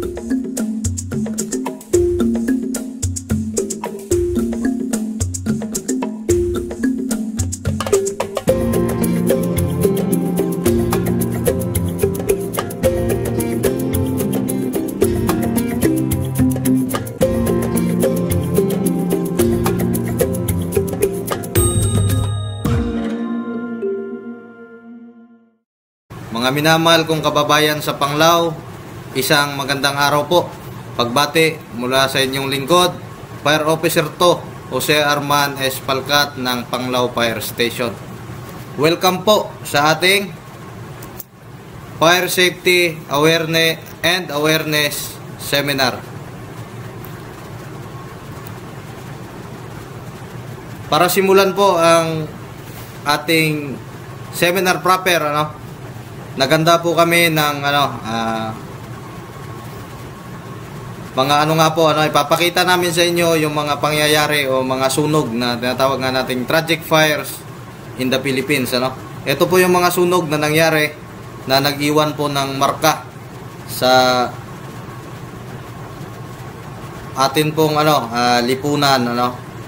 Mga minamahal kong kababayan sa Panglao, isang magandang araw po. Pagbati mula sa inyong lingkod, Fire Officer 2, Jose Arman S. Palcat ng Panglao Fire Station. Welcome po sa ating Fire Safety Awareness Seminar. Para simulan po ang ating seminar proper, naganda po kami ng ipapakita namin sa inyo yung mga pangyayari o mga sunog na tinatawag nga nating tragic fires in the Philippines, Ito po yung mga sunog na nangyari na nag-iwan po ng marka sa atin pong lipunan,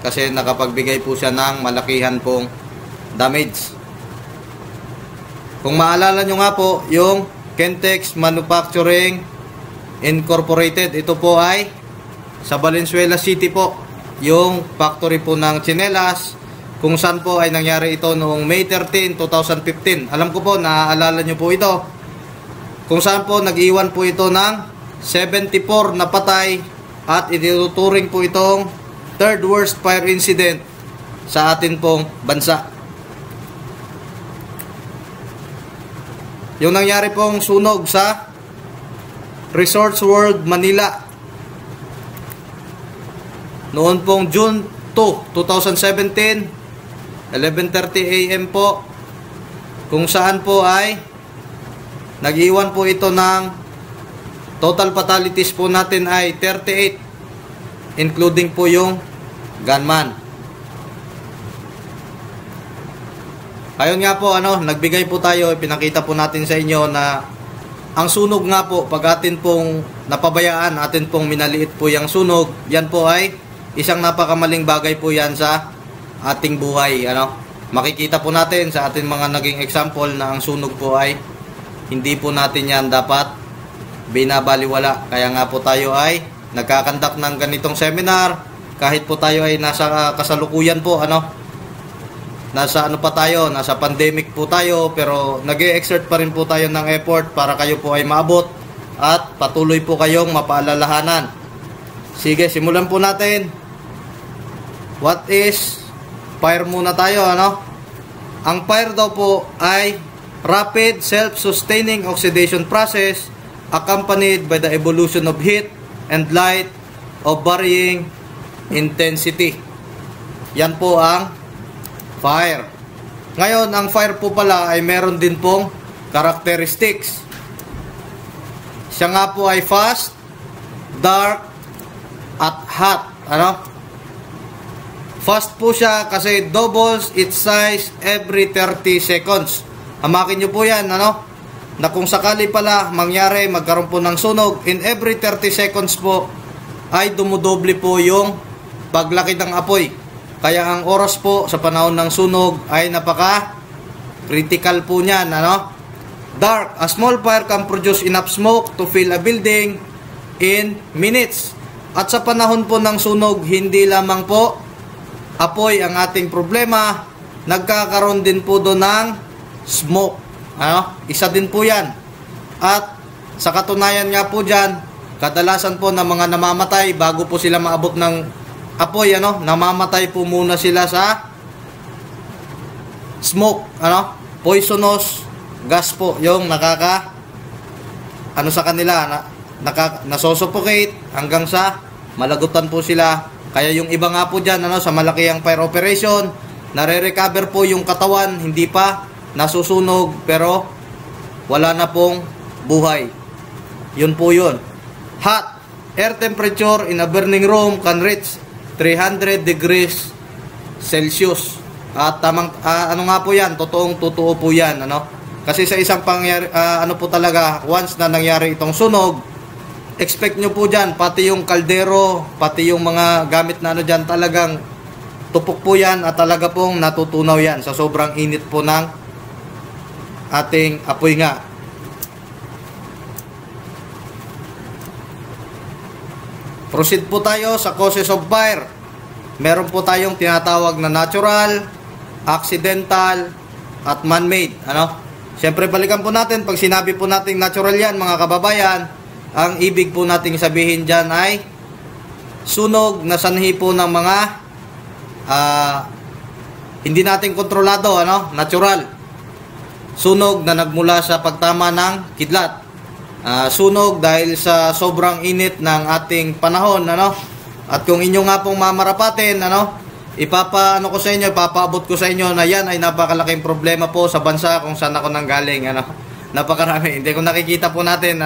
kasi nakapagbigay po siya ng malakihan pong damage. Kung maalala nyo nga po, yung Kentex Manufacturing Incorporated, ito po ay sa Valenzuela City po, yung factory po ng tsinelas, kung saan po ay nangyari ito noong May 13, 2015. Alam ko po, naaalala nyo po ito, kung saan po nag-iwan po ito ng 74 na patay at itinuturing po itong third worst fire incident sa atin pong bansa. Yung nangyari pong sunog sa Resorts World Manila noon pong June 2, 2017, 11:30 AM po, kung saan po ay nag-iwan po ito ng total fatalities po natin ay 38, including po yung gunman. Ayun nga po, nagbigay po tayo, pinakita po natin sa inyo na ang sunog nga po, pag atin pong napabayaan, atin pong minaliit po yung sunog, yan po ay isang napakamaling bagay po yan sa ating buhay. Makikita po natin sa ating mga naging example na ang sunog po ay hindi po natin yan dapat binabaliwala. Kaya nga po tayo ay nagkakandak ng ganitong seminar, kahit po tayo ay nasa kasalukuyan po, nasa nasa pandemic po tayo, pero nag-e-exert pa rin po tayo ng effort para kayo po ay maabot at patuloy po kayong mapaalalahanan. Sige, simulan po natin. What is fire muna tayo, Ang fire daw po ay rapid self-sustaining oxidation process accompanied by the evolution of heat and light of varying intensity. Yan po ang fire. Ngayon, ang fire po pala ay meron din pong characteristics. Siya nga po ay fast, dark, at hot. Fast po siya kasi doubles its size every 30 seconds. Hamakin nyo po yan, na kung sakali pala mangyari, magkaroon po ng sunog, in every 30 seconds po ay dumudoble po yung paglaki ng apoy. Kaya ang oras po sa panahon ng sunog ay napaka-critical po niyan, Dark. A small fire can produce enough smoke to fill a building in minutes. At sa panahon po ng sunog, hindi lamang po apoy ang ating problema, nagkakaroon din po doon ng smoke. Isa din po yan. At sa katunayan nga po dyan, kadalasan po ng mga namamatay bago po sila maabot ng apoy, namamatay po muna sila sa smoke, poisonous gas po, yung sa kanila, nasosuffocate hanggang sa malagutan po sila. Kaya yung iba nga po dyan, sa malakihang fire operation, nare-recover po yung katawan, hindi pa nasusunog, pero wala na pong buhay. Yun po yun. Hot. Air temperature in a burning room can reach 300 degrees Celsius. At tamang nga po yan, totoo po yan, Kasi sa isang pangyari, po talaga, once na nangyari itong sunog, expect nyo po dyan, pati yung kaldero, pati yung mga gamit na ano dyan, talagang tupok po yan at talaga pong natutunaw yan sa sobrang init po ng ating apoy nga. Proceed po tayo sa causes of fire. Meron po tayong tinatawag na natural, accidental, at man-made. Siyempre balikan po natin, pag sinabi po natin natural yan mga kababayan, ang ibig po nating sabihin dyan ay sunog na sanhi po ng mga hindi natin kontrolado, natural. Sunog na nagmula sa pagtama ng kidlat. Sunog dahil sa sobrang init ng ating panahon, At kung inyo nga pong mamarapatin, ipapaabot ko sa inyo na yan ay napakalaking problema po sa bansa kung saan ako nanggaling, Napakarami. Hindi ko nakikita po natin,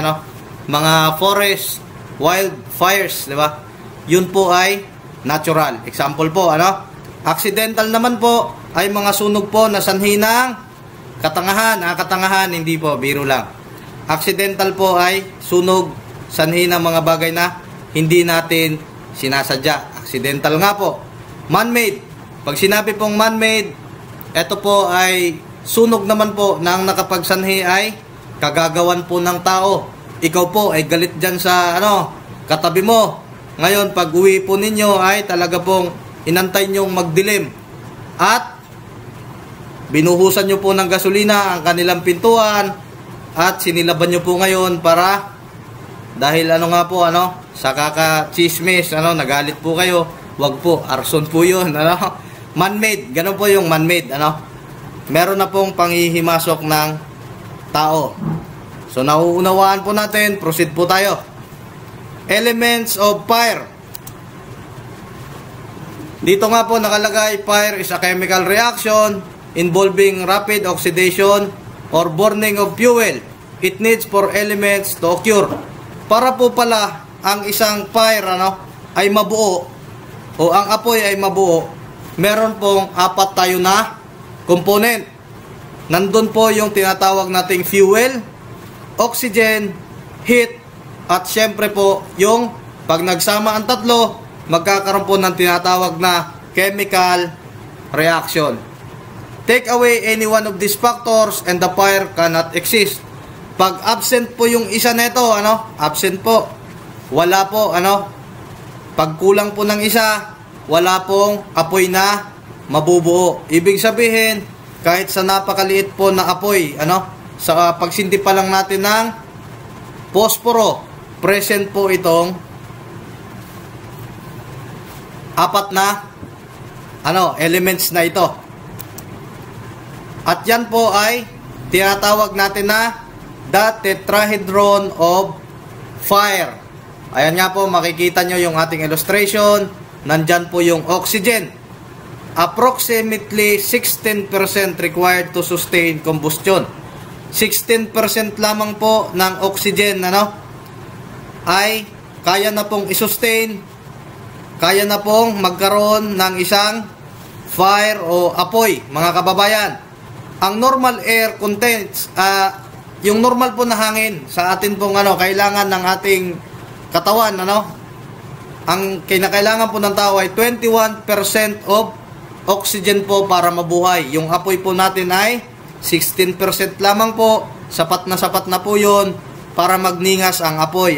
mga forest wildfires, di ba? Yun po ay natural. Example po, Accidental naman po ay mga sunog po na sanhi ng katangahan. Katangahan, hindi po, biro lang. Accidental po ay sunog sanhi ng mga bagay na hindi natin sinasadya. Accidental nga po. Man-made. Pag sinabi pong man-made, ito po ay sunog naman po na ang nakapagsanhi ay kagagawan po ng tao. Ikaw po ay galit dyan sa katabi mo. Ngayon, pag uwi po ninyo ay talaga pong inantay nyong magdilim. At binuhusan nyo po ng gasolina ang kanilang pintuan at sinilaban nyo po ngayon para dahil sa kaka-chismis, nagalit po kayo. Wag po, arson po yun, Man-made, ganun po yung man-made, Meron na pong panghihimasok ng tao. So, nauunawaan po natin, proceed po tayo. Elements of fire. Dito nga po nakalagay, fire is a chemical reaction involving rapid oxidation or burning of fuel. It needs 4 elements to occur. Para po pala ang isang fire ay mabuo o ang apoy ay mabuo, meron pong 4 tayo na component. Nandun po yung tinatawag nating fuel, oxygen, heat, at syempre po yung pag nagsama ang tatlo, magkakaroon po ng tinatawag na chemical reaction. Take away any one of these factors and the fire cannot exist. Pag absent po yung isa nito, absent po. Wala po, Pag kulang po ng isa, wala pong apoy na mabubuo. Ibig sabihin, kahit sa napakaliit po na apoy, sa pagsindi pa lang natin ng posporo, present po itong 4 na elements na ito. At yan po ay tinatawag natin na the tetrahedron of fire. Ayan nga po, makikita nyo yung ating illustration. Nandyan po yung oxygen. Approximately 16% required to sustain combustion. 16% lamang po ng oxygen ay kaya na pong i-sustain, kaya na pong magkaroon ng isang fire o apoy, mga kababayan. Ang normal air contains, yung normal po na hangin sa atin pong kailangan ng ating katawan, ang kinakailangan po ng tao ay 21% of oxygen po para mabuhay. Yung apoy po natin ay 16% lamang po. Sapat na po yun para magningas ang apoy,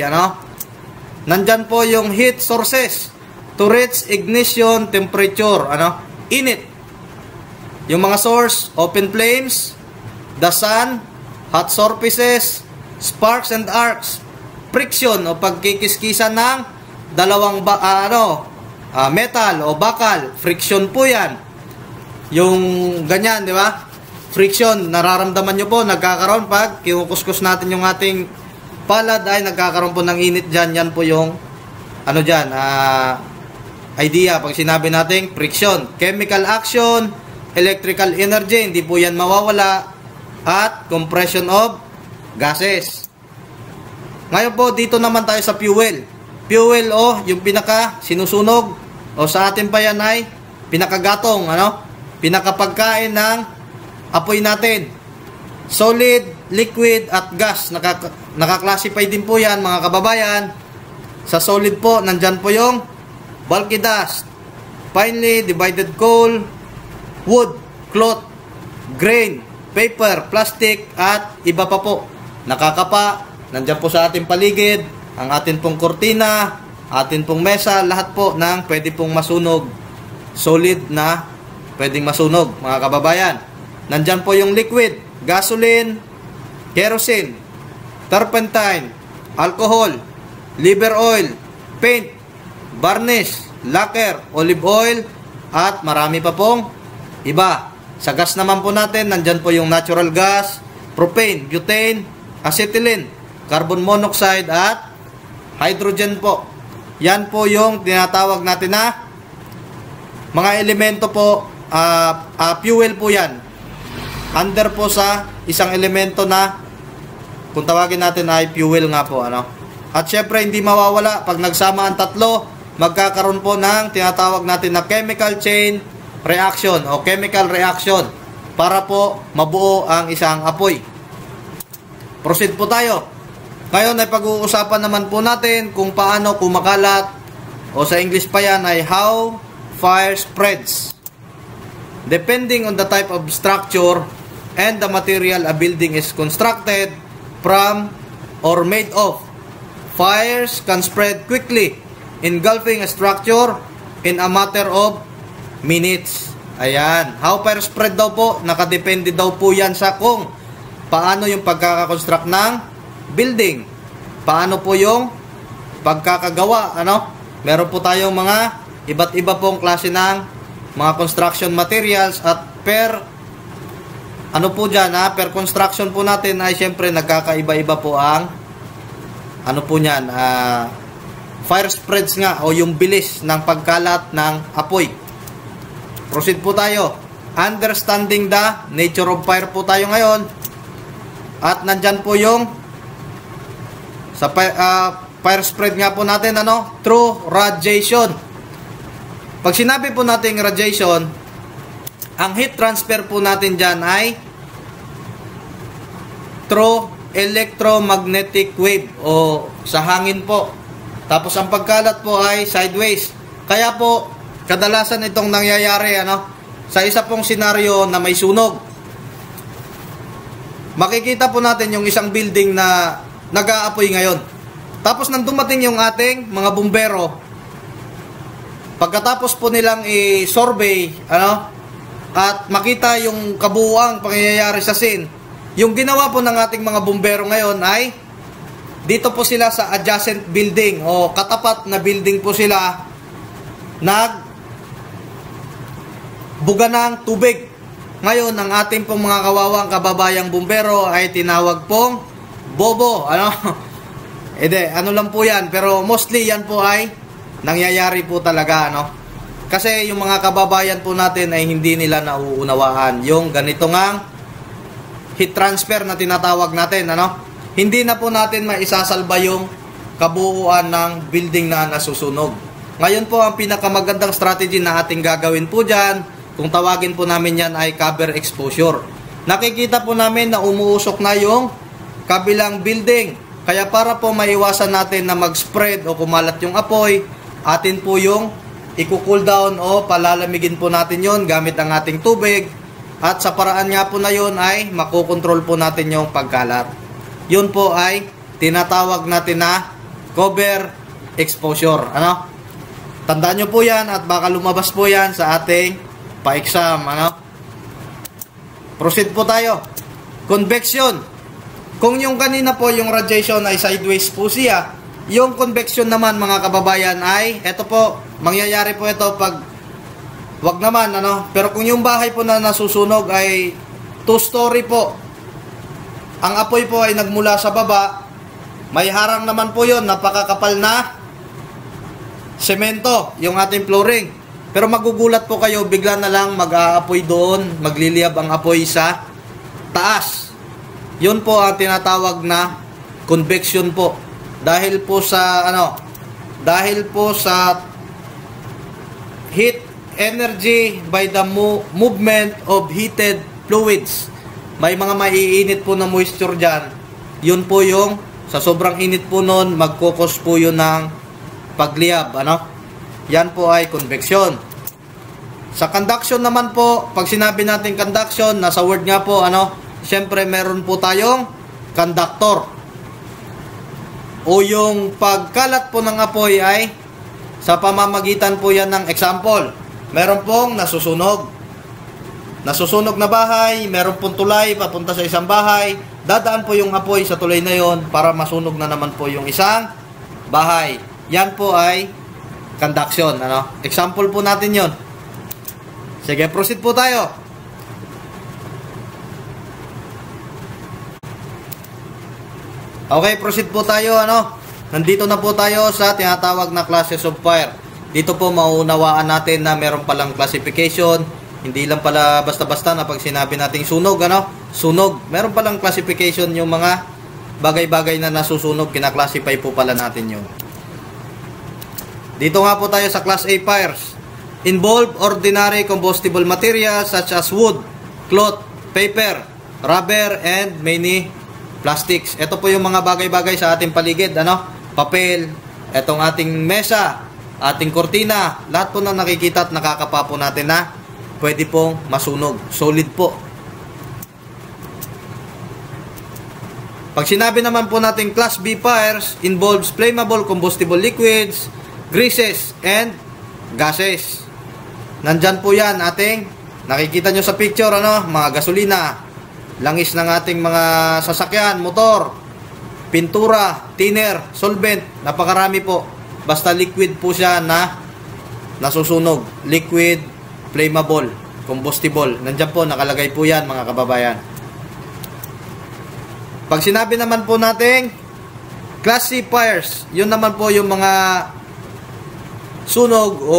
Nandyan po yung heat sources to reach ignition temperature, init. Yung mga source, open flames, the sun, hot surfaces, sparks and arcs, friction o pagkikiskisan ng dalawang metal o bakal, friction po yan. Yung ganyan, di ba? Friction, nararamdaman nyo po, nagkakaroon pag kinukuskus natin yung ating palad ay nagkakaroon po ng init dyan. Yan po yung idea pag sinabi nating friction. Chemical action, electrical energy, hindi po yan mawawala, at compression of gases. Ngayon po, dito naman tayo sa fuel. Fuel o yung pinaka sinusunog o sa atin pa yan ay pinakagatong, pinakapagkain ng apoy natin. Solid, liquid at gas, nakaklasify din po yan mga kababayan. Sa solid po, nandyan po yung bulky dust, finely divided coal, wood, cloth, grain, paper, plastic, at iba pa po. Nakakapa, nandyan po sa ating paligid, ang atin pong kortina, atin pong mesa, lahat po ng pwede pong masunog. Solid na pwedeng masunog, mga kababayan. Nandyan po yung liquid, gasoline, kerosene, turpentine, alcohol, liver oil, paint, varnish, lacquer, olive oil, at marami pa pong iba. Sa gas naman po natin, nandyan po yung natural gas, propane, butane, acetylene, carbon monoxide, at hydrogen po. Yan po yung tinatawag natin na mga elemento po, fuel po yan. Under po sa isang elemento na kung tawagin natin ay fuel nga po, ano. At syempre hindi mawawala pag nagsama ang tatlo, magkakaroon po ng tinatawag natin na chemical chain reaction o chemical reaction para po mabuo ang isang apoy. Proceed po tayo. Ngayon ay pag-uusapan naman po natin kung paano kumakalat, o sa English pa yan ay how fire spreads. Depending on the type of structure and the material a building is constructed from or made of, fires can spread quickly, engulfing a structure in a matter of minutes. Ayan. How fire spread daw po, nakadepende daw po yan sa kung paano yung pagkakakonstruct ng building. Paano po yung pagkakagawa, ano? Meron po tayong mga iba't iba pong klase ng mga construction materials, at per ano po dyan, per construction po natin ay syempre nagkakaiba-iba po ang ano po nyan, fire spreads nga, o yung bilis ng pagkalat ng apoy. Proceed po tayo. Understanding the nature of fire po tayo ngayon. At nandyan po yung sa fire spread nga po natin, ano, through radiation. Pag sinabi po natin radiation, ang heat transfer po natin dyan ay through electromagnetic wave o sa hangin po. Tapos ang pagkalat po ay sideways. Kaya po, kadalasan itong nangyayari, ano, sa isa pong senaryo na may sunog. Makikita po natin yung isang building na nag-aapoy ngayon. Tapos nang dumating yung ating mga bumbero, pagkatapos po nilang i-survey, ano, at makita yung kabuuang pangyayari sa scene, yung ginawa po ng ating mga bumbero ngayon ay dito po sila sa adjacent building o katapat na building po sila nagbuga ng tubig. Ngayon, ang ating pong mga kawawang kababayang bumbero ay tinawag pong bobo, ano. Ano lang po yan, pero mostly yan po ay nangyayari po talaga, no? Kasi yung mga kababayan po natin ay hindi nila nauunawaan yung ganito ngang heat transfer na tinatawag natin, ano? Hindi na po natin maisasalba yung kabuuan ng building na nasusunog. Ngayon po, ang pinakamagandang strategy na ating gagawin po dyan, kung tawagin po namin yan ay cover exposure. Nakikita po namin na umuusok na yung kabilang building. Kaya para po maiwasan natin na mag-spread o kumalat yung apoy, atin po yung i-cool down o palalamigin po natin yon gamit ang ating tubig, at sa paraan nga po na yon ay makokontrol po natin yung pagkalat. Yun po ay tinatawag natin na cover exposure, ano? Tandaan nyo po yan at baka lumabas po yan sa ating pa-exam, ano? Proceed po tayo. Convection. Kung yung kanina po yung radiation ay sideways po siya, yung convection naman mga kababayan ay, eto po, mangyayari po ito pag, wag naman, ano, pero kung yung bahay po na nasusunog ay 2-story po, ang apoy po ay nagmula sa baba, may harang naman po yun, napakakapal na semento, yung ating flooring. Pero magugulat po kayo, bigla na lang mag-aapoy doon, magliliyab ang apoy sa taas. Yun po ang tinatawag na convection po. Dahil po sa heat energy by the movement of heated fluids. May mga maiinit po na moisture dyan. Yun po yung sa sobrang init po nun, magkukos po yun ng pagliyab, ano? Yan po ay convection. Sa conduction naman po, pag sinabi natin conduction, nasa word nga po, ano? Siyempre, meron po tayong conductor. O yung pagkalat po ng apoy ay sa pamamagitan po yan ng example. Meron pong nasusunog. Nasusunog na bahay, meron pong tulay papunta sa isang bahay. Dadaan po yung apoy sa tulay na yon para masunog na naman po yung isang bahay. Yan po ay conduction, ano? Example po natin yon. Sige, proceed po tayo. Okay, proceed po tayo, ano? Nandito na po tayo sa tinatawag na classes of fire. Dito po mauunawaan natin na meron palang classification. Hindi lang pala basta-basta na pag sinabi nating sunog, ano? Sunog. Meron palang classification yung mga bagay-bagay na nasusunog. Kina-classify po pala natin yun. Dito nga po tayo sa class A fires. Involve ordinary combustible materials such as wood, cloth, paper, rubber, and many plastics. Ito po yung mga bagay-bagay sa ating paligid, ano? Papel, etong ating mesa, ating kortina, lahat po na nakikita at nakakapa po natin na pwede pong masunog. Solid po. Pag sinabi naman po natin class B fires, involves flammable combustible liquids, greases, and gases. Nandyan po yan ating nakikita nyo sa picture, ano? Mga gasolina, langis ng ating mga sasakyan, motor, pintura, thinner, solvent, napakarami po. Basta liquid po siya na nasusunog. Liquid, flammable, combustible. Nandiyan po, nakalagay po yan, mga kababayan. Pag sinabi naman po natin class C fires, yun naman po yung mga sunog o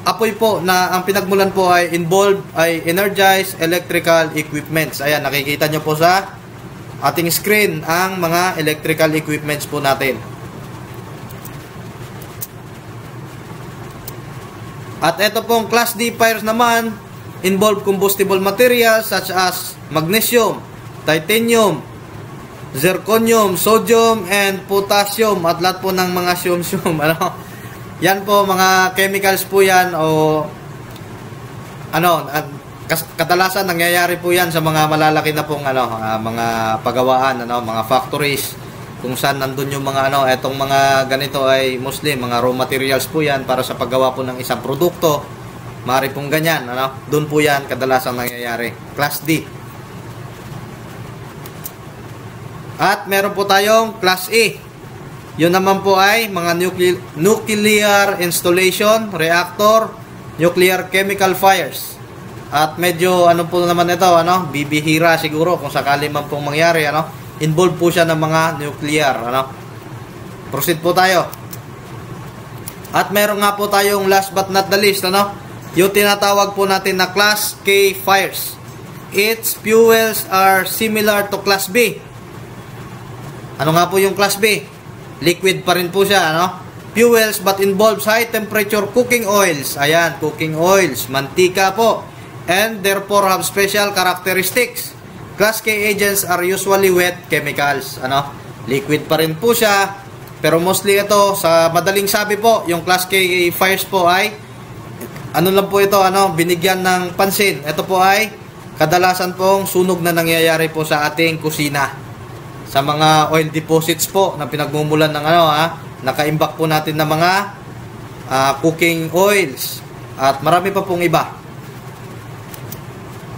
apoy po na ang pinagmulan po ay involved ay energized electrical equipments. Ayan, nakikita nyo po sa ating screen ang mga electrical equipments po natin. At ito pong class D fires naman, involve combustible materials such as magnesium, titanium, zirconium, sodium, and potassium, at lahat po ng mga siyum-siyum, ano? Yan po, mga chemicals po yan, o ano, kadalasan nangyayari po yan sa mga malalaki na pong ano, mga pagawaan, ano, mga factories, kung saan nandun yung mga ano, etong mga ganito ay mostly mga raw materials po yan para sa paggawa po ng isang produkto. Mari pong ganyan, ano, doon po yan kadalasan nangyayari. Class D. At meron po tayong class E. Yun naman po ay mga nuclear installation, reactor, nuclear chemical fires. At medyo ano po naman ito, ano, bibihira siguro kung sakali man pong mangyari, ano. Involved po siya ng mga nuclear, ano. Proceed po tayo. At meron nga po tayong last but not the least, ano, yung tinatawag po natin na class K fires. Its fuels are similar to class B. Ano nga po yung class B? Liquid pa rin po siya, ano? Fuels but involves high temperature cooking oils. Ayan, cooking oils, mantika po. And therefore have special characteristics. Class K agents are usually wet chemicals, ano? Liquid pa rin po siya. Pero mostly ito, sa madaling sabi po, yung class K fires po ay ano lang po ito, ano, binigyan ng pansin. Ito po ay kadalasan pong sunog na nangyayari po sa ating kusina. Sa mga oil deposits po na pinagmumulan ng ano, nakaimbak po natin ng mga cooking oils at marami pa pong iba.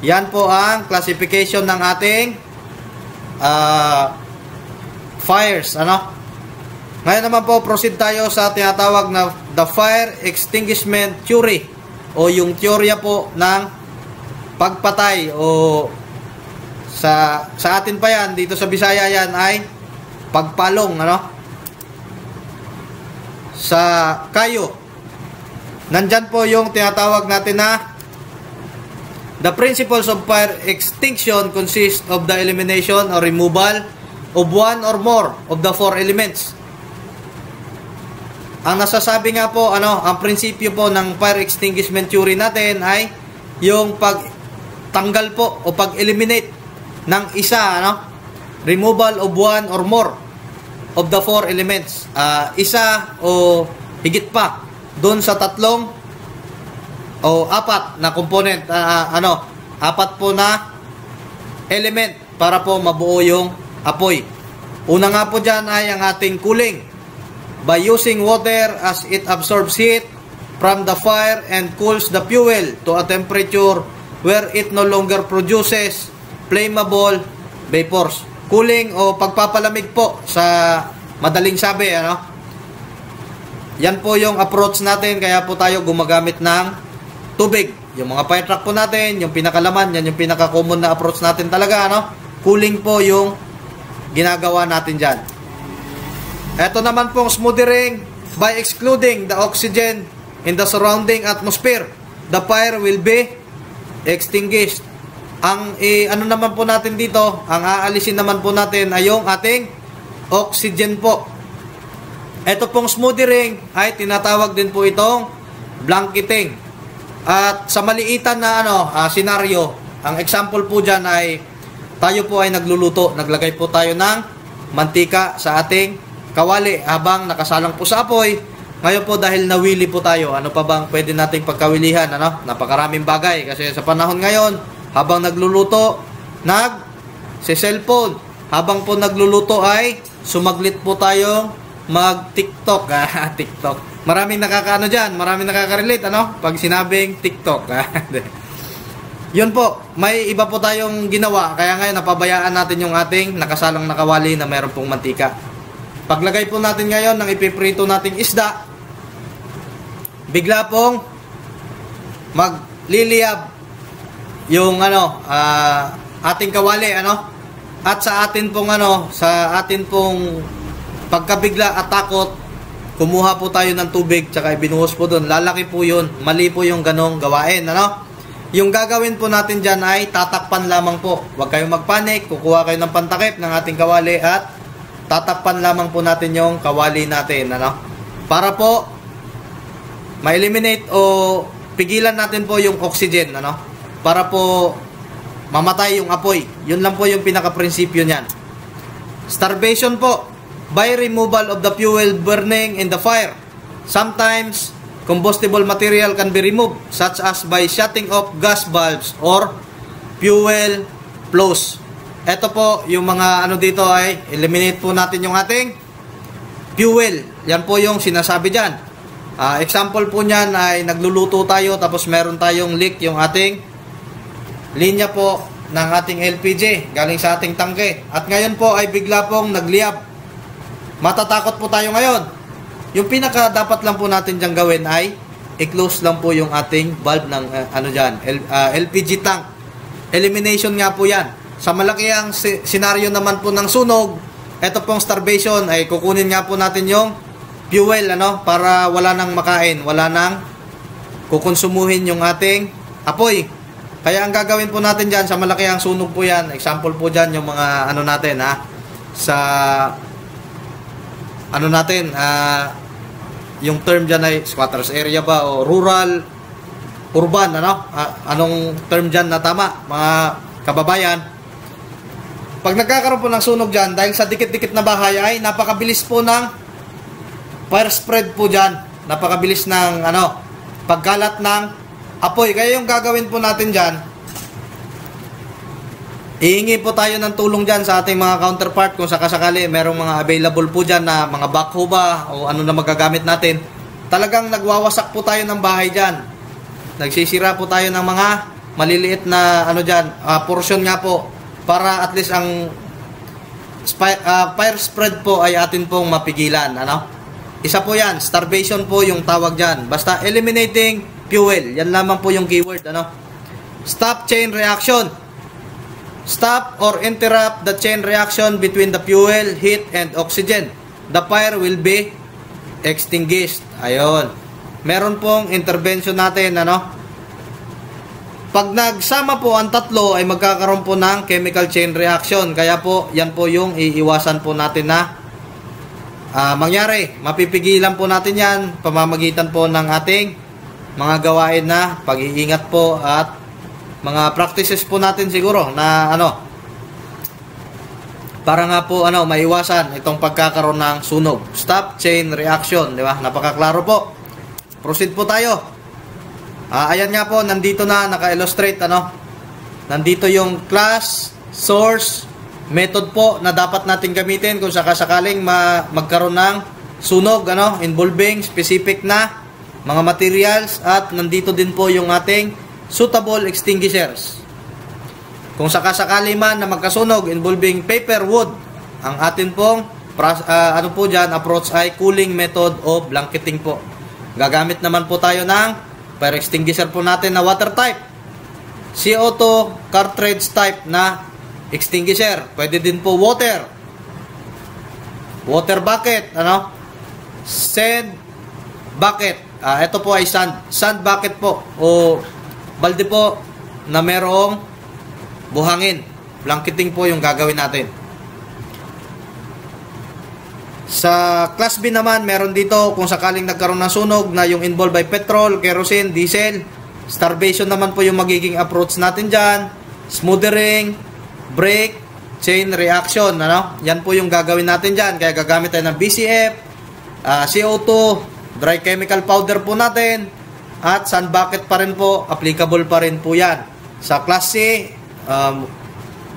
Yan po ang classification ng ating fires, ano. Ngayon naman po, proceed tayo sa tinatawag na the fire extinguishment theory o yung teorya po ng pagpatay o sa atin pa yan, dito sa Bisaya yan ay pagpalong, ano? Sa kayo. Nandyan po yung tinatawag natin na the principles of fire extinction consist of the elimination or removal of one or more of the four elements. Ang nasasabi nga po, ano, ang prinsipyo po ng fire extinguishment theory natin ay yung pagtanggal po o pag-eliminate ng isa, ano, removal of one or more of the four elements. Isa o higit pa doon sa tatlong o apat na component, apat po na element para po mabuo yung apoy. Una nga po dyan ay ang ating cooling. By using water as it absorbs heat from the fire and cools the fuel to a temperature where it no longer produces flammable vapors. Cooling o pagpapalamig po sa madaling sabi, Yan po yung approach natin, kaya po tayo gumagamit ng tubig. Yung mga fire truck po natin, yung pinakalaman, yan yung pinaka-common na approach natin talaga, Cooling po yung ginagawa natin dyan. Ito naman pong smothering. By excluding the oxygen in the surrounding atmosphere, the fire will be extinguished. Ang naman po natin dito, ang aalisin naman po natin ay yung ating oxygen po. Ito pong smothering ay tinatawag din po itong blanketing. At sa maliitan na senaryo, ang example po dyan ay tayo po ay nagluluto. Naglagay po tayo ng mantika sa ating kawali habang nakasalang po sa apoy. Ngayon po dahil nawili po tayo, ano pa bang pwede nating pagkawilihan? Napakaraming bagay kasi sa panahon ngayon, habang nagluluto, nag-cellphone. Habang po nagluluto ay sumaglit po tayong mag-TikTok. TikTok. Maraming nakakaano dyan, maraming nakaka-relate, pag sinabing TikTok. Yun po, may iba po tayong ginawa, kaya ngayon napabayaan natin yung ating nakasalang nakawali na meron pong mantika. Paglagay po natin ngayon ng ipiprito nating isda, bigla pong magliliyab yung ating kawali, at sa atin pong pagkabigla at takot, kumuha po tayo ng tubig tsaka ibinuhos po doon. Lalaki po yun. Mali po yung ganong gawain. Yung gagawin po natin dyan ay tatakpan lamang po. Huwag kayong magpanik. Kukuha kayo ng pantakip ng ating kawali at tatakpan lamang po natin yung kawali natin. Para po ma-eliminate o pigilan natin po yung oxygen. Para po mamatay yung apoy. Yun lang po yung pinaka-prinsipyo niyan. Starvation po. By removal of the fuel burning in the fire. Sometimes, combustible material can be removed, such as by shutting off gas valves or fuel flows. Ito po, yung mga dito ay, eliminate po natin yung ating fuel. Yan po yung sinasabi dyan. Example po niyan ay nagluluto tayo, tapos meron tayong leak yung ating linya po ng ating LPG, galing sa ating tangke. At ngayon po ay bigla pong nagliyab. Matatakot po tayo ngayon. Yung pinaka dapat lang po natin dyan gawin ay i-close lang po yung ating valve ng LPG tank. Elimination nga po yan. Sa malakiang senaryo naman po ng sunog, ito pong starvation ay kukunin nga po natin yung fuel para wala nang makain, wala nang kukonsumuhin yung ating apoy. Kaya ang gagawin po natin dyan sa malakiang sunog po yan, example po dyan yung mga natin sa yung term dyan ay squatters area ba o rural, urban, anong term dyan na tama, mga kababayan? Pag nagkakaroon po ng sunog dyan, dahil sa dikit-dikit na bahay ay napakabilis po ng fire spread po dyan, napakabilis ng pagkalat ng apoy. Kaya yung gagawin po natin dyan, ihingi po tayo ng tulong dyan sa ating mga counterpart kung sakasakali merong mga available po dyan na mga backhoe ba o ano na magagamit natin. Talagang nagwawasak po tayo ng bahay dyan. Nagsisira po tayo ng mga maliliit na dyan, portion nga po para at least ang fire spread po ay atin pong mapigilan. Isa po yan, starvation po yung tawag dyan. Basta eliminating fuel, yan lamang po yung keyword. Stop chain reaction. Stop or interrupt the chain reaction between the fuel, heat, and oxygen. The fire will be extinguished. Ayun. Meron pong intervention natin, Pag nagsama po ang tatlo ay magkakaroon po ng chemical chain reaction. Kaya po, yan po yung iiwasan po natin na mangyari. Mapipigilan po natin yan pamamagitan po ng ating mga gawain na pag-iingat po at mga practices po natin siguro na para nga po maiwasan itong pagkakaroon ng sunog. Stop chain reaction, di ba? Napakaklaro po. Proceed po tayo. Ayan nga po, nandito na naka-illustrate Nandito yung class, source, method po na dapat natin gamitin kung sakasakaling magkaroon ng sunog involving specific na mga materials, at nandito din po yung ating suitable extinguishers. Kung sakasakali man na magkasunog involving paper, wood, ang atin pong approach ay cooling method o blanketing po. Gagamit naman po tayo ng fire extinguisher po natin na water type, CO2 cartridge type na extinguisher. Pwede din po water bucket, sand bucket. Ito po ay sand bucket po, o balde po na merong buhangin. Blanketing po yung gagawin natin. Sa class B naman, meron dito kung sakaling nagkaroon ng sunog na yung involved by petrol, kerosene, diesel. Starvation naman po yung magiging approach natin dyan. Smothering, break, chain reaction. Yan po yung gagawin natin dyan. Kaya gagamit tayo ng BCF, CO2, dry chemical powder po natin, at sand bucket pa rin po. Applicable pa rin po yan. Sa class C,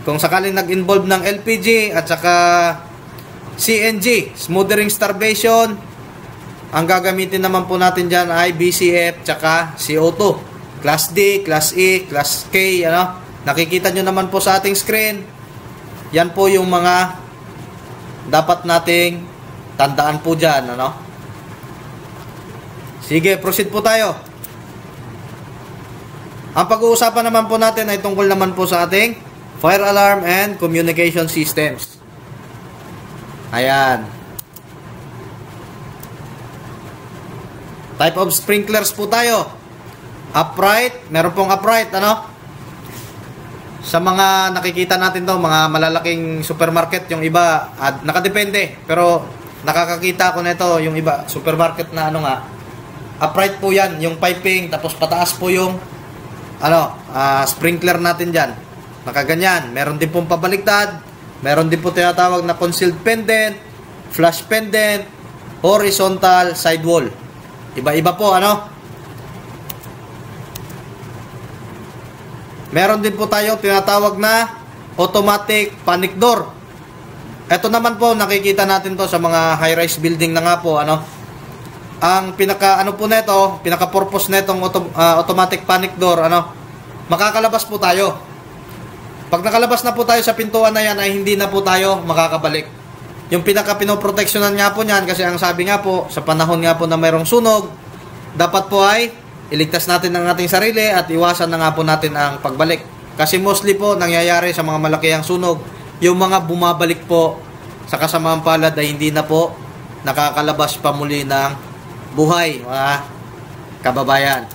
kung sakaling nag-involve ng LPG at saka CNG, smothering, starvation, ang gagamitin naman po natin dyan ay BCF tsaka CO2. Class D, Class E, Class K, nakikita nyo naman po sa ating screen. Yan po yung mga dapat nating tandaan po dyan, Sige, proceed po tayo. Ang pag-uusapan naman po natin ay tungkol naman po sa ating fire alarm and communication systems. Ayan. Type of sprinklers po tayo. Upright, meron pong upright, Sa mga nakikita natin to, mga malalaking supermarket, yung iba, nakadepende, pero nakakakita ko na ito, yung iba, supermarket na upright po yan, yung piping, tapos pataas po yung sprinkler natin dyan. Nakaganyan. Meron din pong pabaliktad. Meron din po tinatawag na concealed pendant, flash pendant, horizontal sidewall. Iba-iba po, Meron din po tayo tinatawag na automatic panic door. Ito naman po, nakikita natin to sa mga high-rise building na nga po, Ang pinaka-purpose netong automatic panic door, makakalabas po tayo. Pag nakalabas na po tayo sa pintuan na yan, ay hindi na po tayo makakabalik. Yung pinaka-pinoproteksyonan nga po niyan, kasi ang sabi nga po, sa panahon nga po na mayroong sunog, dapat po ay iligtas natin ang ating sarili at iwasan na nga po natin ang pagbalik. Kasi mostly po, nangyayari sa mga malakihang sunog, yung mga bumabalik po sa kasamaang palad ay hindi na po nakakalabas pa muli ng buhay, mga kababayan.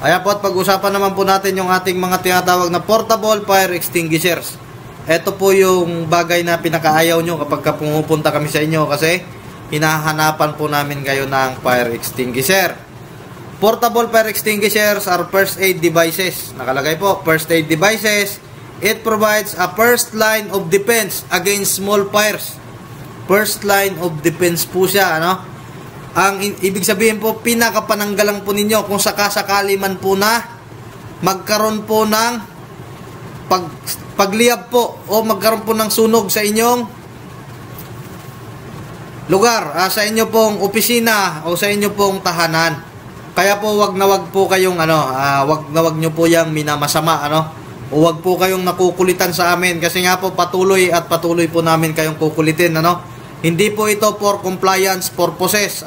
Ayan po, at pag-usapan naman po natin yung ating mga tinatawag na portable fire extinguishers. Ito po yung bagay na pinakaayaw nyo kapag pumupunta kami sa inyo, kasi hinahanapan po namin kayo ng fire extinguisher. Portable fire extinguishers are first aid devices. Nakalagay po, first aid devices. It provides a first line of defense against small fires. First line of defense po siya, Ang ibig sabihin po, pinakapananggalang po ninyo kung sakasakali man po na magkaroon po ng pagliyab po o magkaroon po ng sunog sa inyong lugar, sa inyo pong opisina o sa inyo pong tahanan. Kaya po wag na wag po kayong wag na wag nyo po yang minamasama, o wag po kayong nakukulitan sa amin, kasi nga po patuloy po namin kayong kukulitin, Hindi po ito for compliance purposes,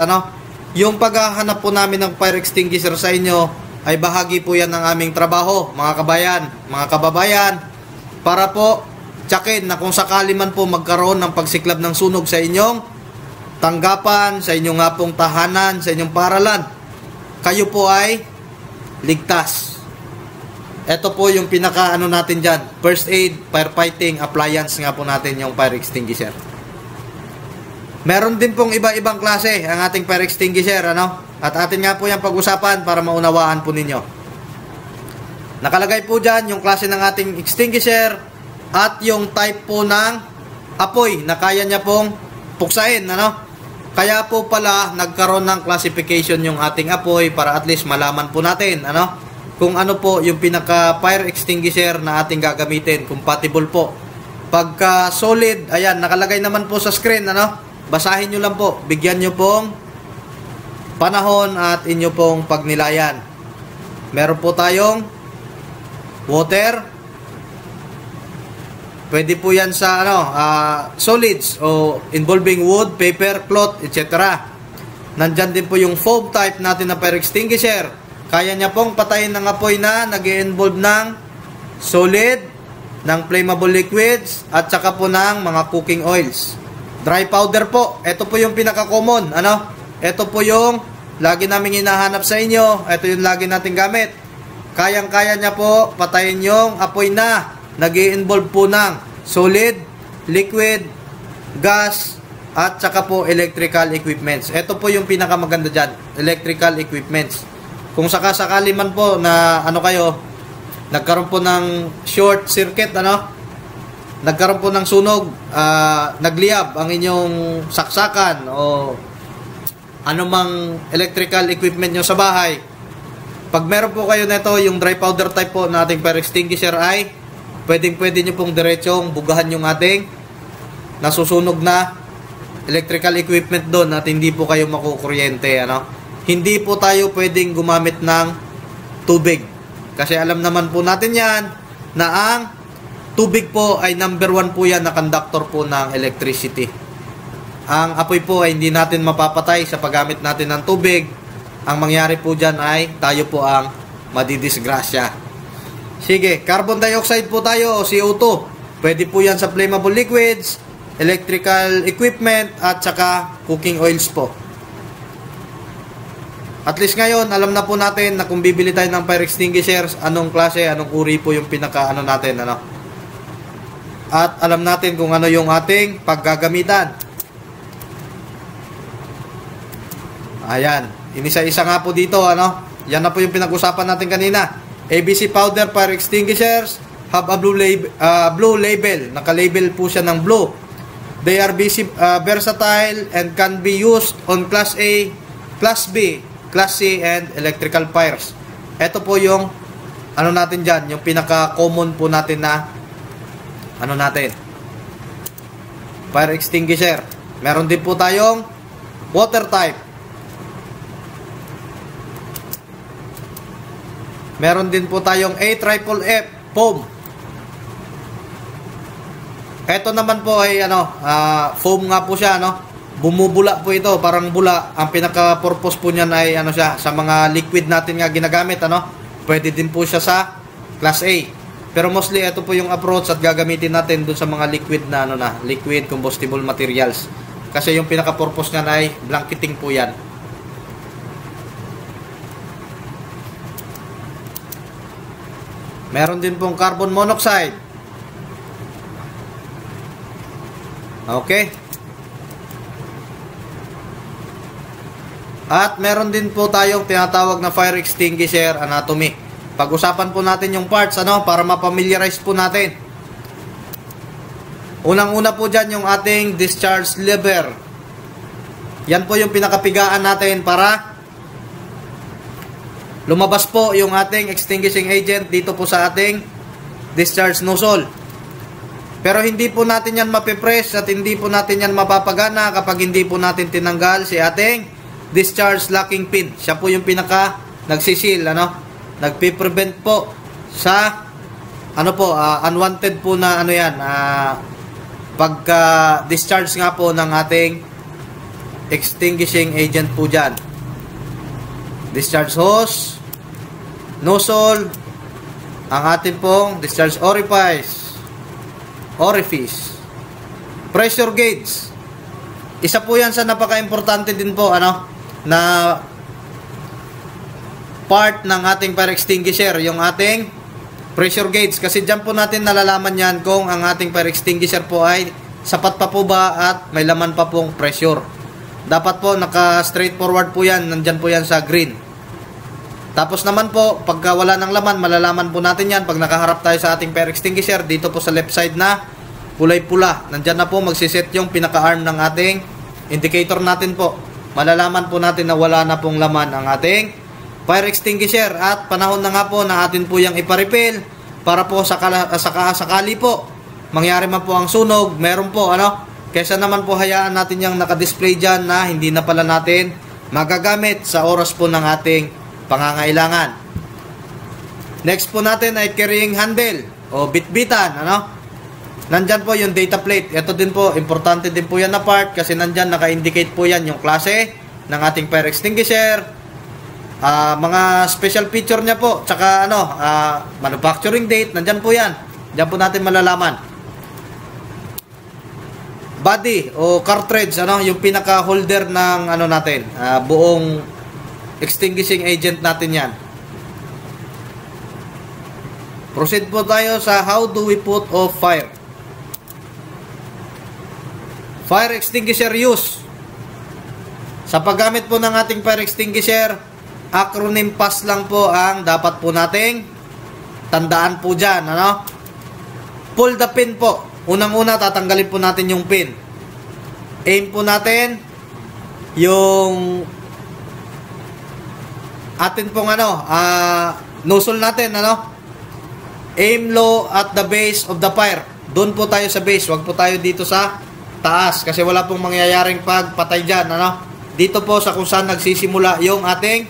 Yung paghahanap po namin ng fire extinguisher sa inyo ay bahagi po yan ng aming trabaho, mga kababayan, para po tsakin na kung sakali man po magkaroon ng pagsiklab ng sunog sa inyong tanggapan, sa inyong nga pong tahanan, sa inyong paralan, kayo po ay ligtas. Ito po yung pinaka natin dyan, first aid, firefighting appliance nga po natin yung fire extinguisher. Meron din pong iba-ibang klase ang ating fire extinguisher, At atin nga po yung pag-usapan para maunawaan po ninyo. Nakalagay po dyan yung klase ng ating extinguisher. at yung type po ng apoy na kaya niya pong puksain, ano? Kaya po pala nagkaroon ng classification yung ating apoy para at least malaman po natin, ano, kung ano po yung pinaka fire extinguisher na ating gagamitin, compatible po. Pagka solid, ayan, nakalagay naman po sa screen, ano? Basahin nyo lang po, bigyan nyo pong panahon at inyo pong pagnilayan. Meron po tayong water. Pwede po yan sa solids o involving wood, paper, cloth, etc. Nandyan din po yung foam type natin na fire extinguisher. Kaya niya pong patayin ng apoy na nag-involve ng solid, ng flammable liquids, at saka po ng mga cooking oils. Dry powder po, ito po yung pinaka-common, ano? Ito po yung lagi namin hinahanap sa inyo. Ito yung lagi natin gamit. Kayang-kaya niya po patayin yung apoy na nag-i-involve po ng solid, liquid, gas, at saka po electrical equipments. Ito po yung pinakamaganda dyan, electrical equipments. Kung sakasakali man po na nagkaroon po ng short circuit, nagkaroon po ng sunog, nagliyab ang inyong saksakan o anumang electrical equipment nyo sa bahay, pag meron po kayo nito, yung dry powder type po na ating fire extinguisher, ay pwede nyo pong diretsong bugahan yung ating nasusunog na electrical equipment doon at hindi po kayo makukuryente, Hindi po tayo pwedeng gumamit ng tubig. Kasi alam naman po natin yan na ang tubig po ay number 1 po yan na conductor po ng electricity. Ang apoy po ay hindi natin mapapatay sa paggamit natin ng tubig. Ang mangyari po dyan ay tayo po ang madidisgrasya. Sige, carbon dioxide po tayo o CO2. Pwede po yan sa flammable liquids, electrical equipment, at saka cooking oils po. At least ngayon, alam na po natin na kung bibili tayo ng fire extinguishers, anong klase, anong uri po yung natin, At alam natin kung ano yung ating paggagamitan. Ayan, inisa-isa nga po dito, Yan na po yung pinag-usapan natin kanina. ABC powder fire extinguishers have a blue label. Naka-label po siya ng blue. They are versatile and can be used on Class A, Class B, Class C, and electrical fires. Ito po yung natin dyan, yung pinaka-common po natin na fire extinguisher. Meron din po tayong water type. Meron din po tayong AFFF foam. Ito naman po ay foam nga po siya, Bumubula po ito, parang bula. Ang pinaka-purpose po niyan ay siya sa mga liquid natin nga ginagamit, Pwede din po siya sa Class A. Pero mostly ito po yung approach at gagamitin natin dun sa mga liquid na liquid combustible materials. Kasi yung pinaka-purpose niyan ay blanketing po 'yan. Meron din pong carbon monoxide. Okay. At meron din po tayong tinatawag na fire extinguisher anatomy. Pag-usapan po natin yung parts, para mapamiliarize po natin. Unang-una po dyan yung ating discharge lever. Yan po yung pinakapigaan natin para lumabas po yung ating extinguishing agent dito po sa ating discharge nozzle. Pero hindi po natin yan mapipress at hindi po natin yan mapapagana kapag hindi po natin tinanggal si ating discharge locking pin. Siya po yung pinaka nagsisil, nagpiprevent po sa unwanted po na pagka discharge nga po ng ating extinguishing agent po dyan. Discharge hose, nozzle, ang ating pong discharge orifice, pressure gauge. Isa po yan sa napaka-importante din po na part ng ating fire extinguisher, yung ating pressure gauge. Kasi dyan po natin nalalaman yan kung ang ating fire extinguisher po ay sapat pa po ba at may laman pa pong pressure. Dapat po naka straightforward po yan, nandyan po yan sa green. Tapos naman po, pagka wala ng laman, malalaman po natin yan pag nakaharap tayo sa ating fire extinguisher. Dito po sa left side na kulay pula, nandyan na po magsiset yung pinaka-arm ng ating indicator natin po. Malalaman po natin na wala na pong laman ang ating fire extinguisher. At panahon na nga po na atin po yung ipa-refill para po sakali po mangyari man po ang sunog, meron po kaysa naman po hayaan natin yung naka-display dyan na hindi na pala natin magagamit sa oras po ng ating pangangailangan. Next po natin ay carrying handle o bitbitan. Nandyan po yung data plate. Ito din po, importante din po yan na part kasi nandyan naka-indicate po yan yung klase ng ating fire extinguisher, mga special feature niya po, tsaka manufacturing date, nandyan po yan. Diyan po natin malalaman. Body o cartridge, yung pinaka holder ng natin, buong extinguishing agent natin yan. Proceed po tayo sa how do we put off fire. Fire extinguisher use. Sa paggamit po ng ating fire extinguisher, acronym PAS lang po ang dapat po nating tandaan po dyan. Pull the pin po. Unang-una, tatanggalin po natin yung pin. Aim po natin yung atin pong nozzle natin. Aim low at the base of the fire. Doon po tayo sa base. Huwag po tayo dito sa taas kasi wala pong mangyayaring pagpatay dyan. Dito po sa kung saan nagsisimula yung ating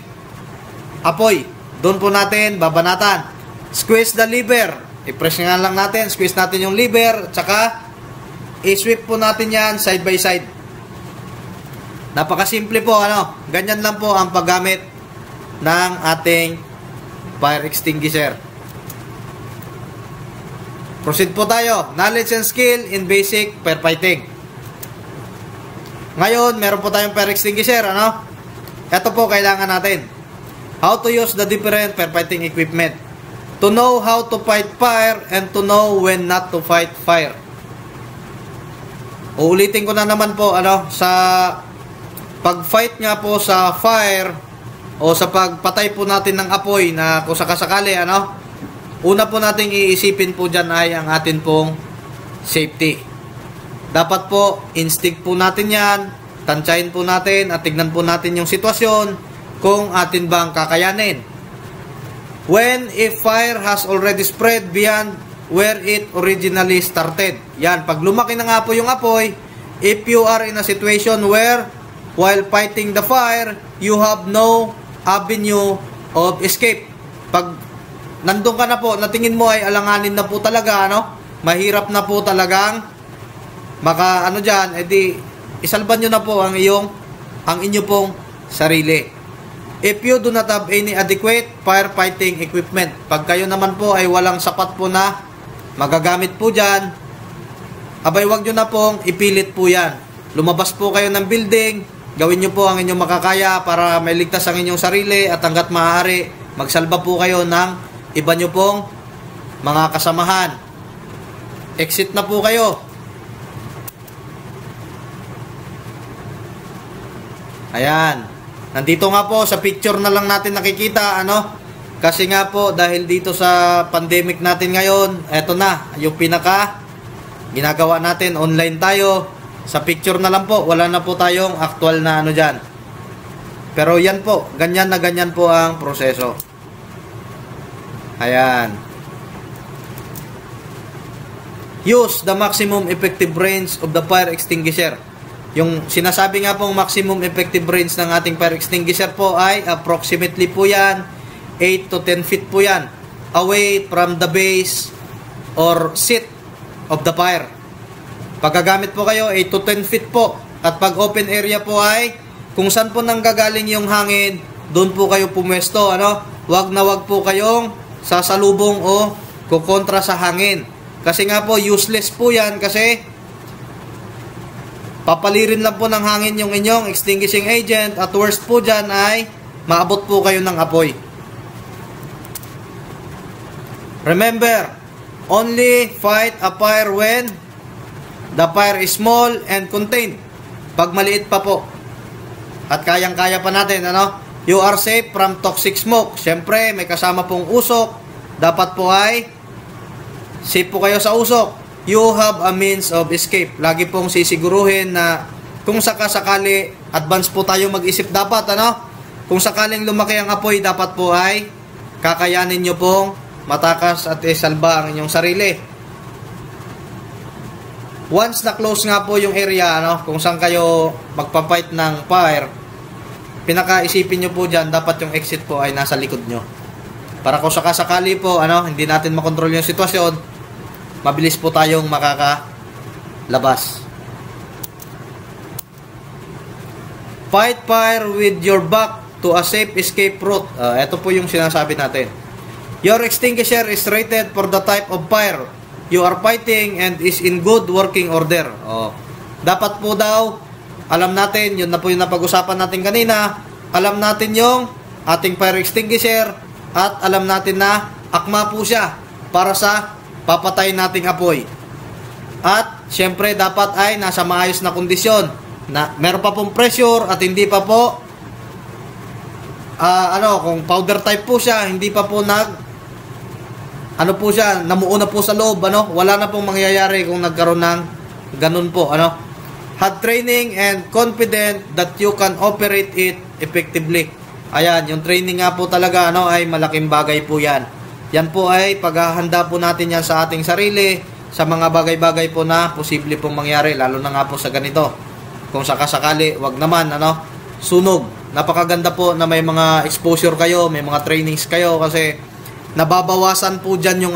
apoy. Doon po natin babanatan. Squeeze the lever. I-press nga lang natin. Squeeze natin yung lever. Tsaka i-sweep po natin yan side by side. Napakasimple po. Ganyan lang po ang paggamit ng ating fire extinguisher. Proceed po tayo. Knowledge and skill in basic firefighting. Ngayon, meron po tayong fire extinguisher. Ito po kailangan natin. How to use the different firefighting equipment. To know how to fight fire and to know when not to fight fire. Uulitin ko na naman po sa pag-fight nga po sa fire o sa pagpatay po natin ng apoy na kung sakasakali una po nating iisipin po dyan ay ang atin pong safety. Dapat po, instinct po natin yan, tansyahin po natin at tignan po natin yung sitwasyon kung atin bang kakayanin. When if fire has already spread beyond where it originally started. Yan, pag lumaki na nga po yung apoy, if you are in a situation where while fighting the fire, you have no avenue of escape. Pag nandun ka na po, natingin mo ay alanganin na po talaga, mahirap na po talagang dyan, edi isalban nyo na po ang inyo pong sarili. If you do not have any adequate firefighting equipment, pag kayo naman po ay walang sapat po na magagamit po dyan, abay wag nyo na pong ipilit po yan. Lumabas po kayo ng building, gawin nyo po ang inyong makakaya para mailigtas ang inyong sarili at hanggat maaari, magsalba po kayo ng iba nyo pong mga kasamahan. Exit na po kayo. Ayan. Nandito nga po sa picture na lang natin nakikita kasi nga po dahil dito sa pandemic natin ngayon, eto na yung pinaka ginagawa natin, online tayo. Sa picture na lang po, wala na po tayong actual na dyan. Pero yan po, ganyan na ganyan po ang proseso. Ayan. Use the maximum effective range of the fire extinguisher. Yung sinasabi nga pong maximum effective range ng ating fire extinguisher po ay approximately po yan 8 to 10 feet po yan away from the base or seat of the fire. Paggagamit po kayo 8 to 10 feet po, at pag open area po ay kung saan po nanggagaling yung hangin, doon po kayo pumwesto. Wag na wag po kayong sasalubong o kukontra sa hangin. Kasi nga po useless po yan kasi papalirin lang po ng hangin yung inyong extinguishing agent at worst po dyan ay maabot po kayo ng apoy. Remember, only fight a fire when the fire is small and contained. Pag maliit pa po at kayang-kaya pa natin, You are safe from toxic smoke. Siyempre, may kasama pong usok. Dapat po ay safe po kayo sa usok. You have a means of escape. Lagi pong sisiguruhin na kung sakasakali, advance po tayo mag-isip dapat, ano? Kung sakaling lumaki ang apoy, dapat po ay kakayanin nyo pong matakas at isalba ang inyong sarili. Once na close nga po yung area, ano, kung saan kayo magpapight ng fire, pinakaisipin nyo po dyan, dapat yung exit po ay nasa likod nyo. Para kung sakasakali po, ano, hindi natin makontrol yung sitwasyon, mabilis po tayong makakalabas. Fight fire with your back to a safe escape route. Ito po yung sinasabi natin. Your extinguisher is rated for the type of fire you are fighting and is in good working order. Dapat po daw, alam natin, yun na po yung napag-usapan natin kanina, alam natin yung ating fire extinguisher at alam natin na akma po siya para sa papatay nating apoy. At syempre dapat ay nasa maayos na kondisyon, na meron pa pong pressure at hindi pa po kung powder type po siya, hindi pa po namuo na po sa loob, wala na pong mangyayari kung nagkaroon ng ganun po, had training and confident that you can operate it effectively. Ayan, yung training nga po talaga, ay malaking bagay po yan. Yan po ay paghahanda po natin yan sa ating sarili, sa mga bagay-bagay po na posible pong mangyari, lalo na nga po sa ganito. Kung sakasakali, wag naman, sunog. Napakaganda po na may mga exposure kayo, may mga trainings kayo, kasi nababawasan po dyan yung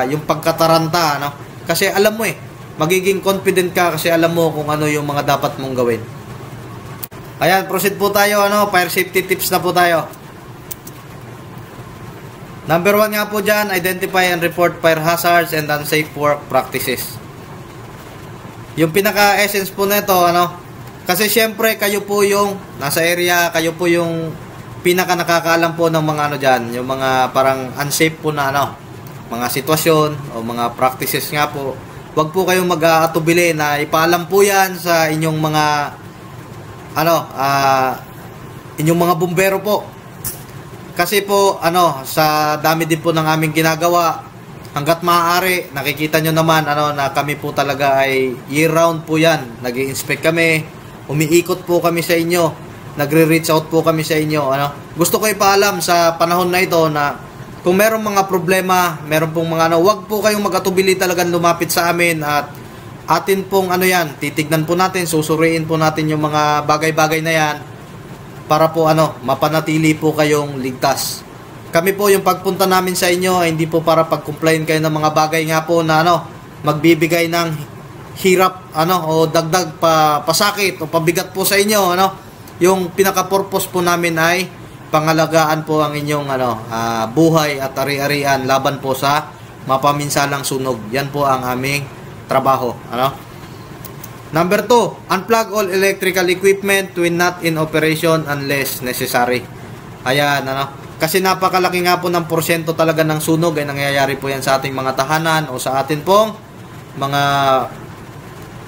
yung pagkataranta, kasi alam mo magiging confident ka kasi alam mo kung ano yung mga dapat mong gawin. Ayan, proceed po tayo, fire safety tips na po tayo. Number 1 nga po dyan, identify and report fire hazards and unsafe work practices. Yung pinaka-essence po nito, kasi syempre kayo po yung nasa area, kayo po yung pinaka nakakaalam po ng mga dyan, yung mga parang unsafe po na mga sitwasyon o mga practices nga po. Huwag po kayong mag-aatubili na ipaalam po yan sa inyong mga inyong mga bumbero po. Kasi po sa dami din po ng aming ginagawa, hanggat maaari, nakikita nyo naman na kami po talaga ay year round po yan. Nag-i-inspect kami, umiikot po kami sa inyo, nagre-reach out po kami sa inyo. Gusto ko ipaalam sa panahon na ito na kung merong mga problema, meron pong mga wag po kayong mag-atubili talagang lumapit sa amin at atin pong titignan po natin, susuriin po natin yung mga bagay-bagay na yan para po mapanatili po kayong ligtas. Kami po yung pagpunta namin sa inyo ay hindi po para pag-complain kayo ng mga bagay nga po na magbibigay ng hirap o dagdag pasakit o pabigat po sa inyo. Yung pinaka-purpose po namin ay pangalagaan po ang inyong buhay at ari-arian laban po sa mapaminsalang sunog. Yan po ang aming trabaho. Number 2, unplug all electrical equipment when not in operation unless necessary. Ayan, kasi napakalaki nga po ng porsyento talaga ng sunog ay nangyayari po yan sa ating mga tahanan o sa atin pong mga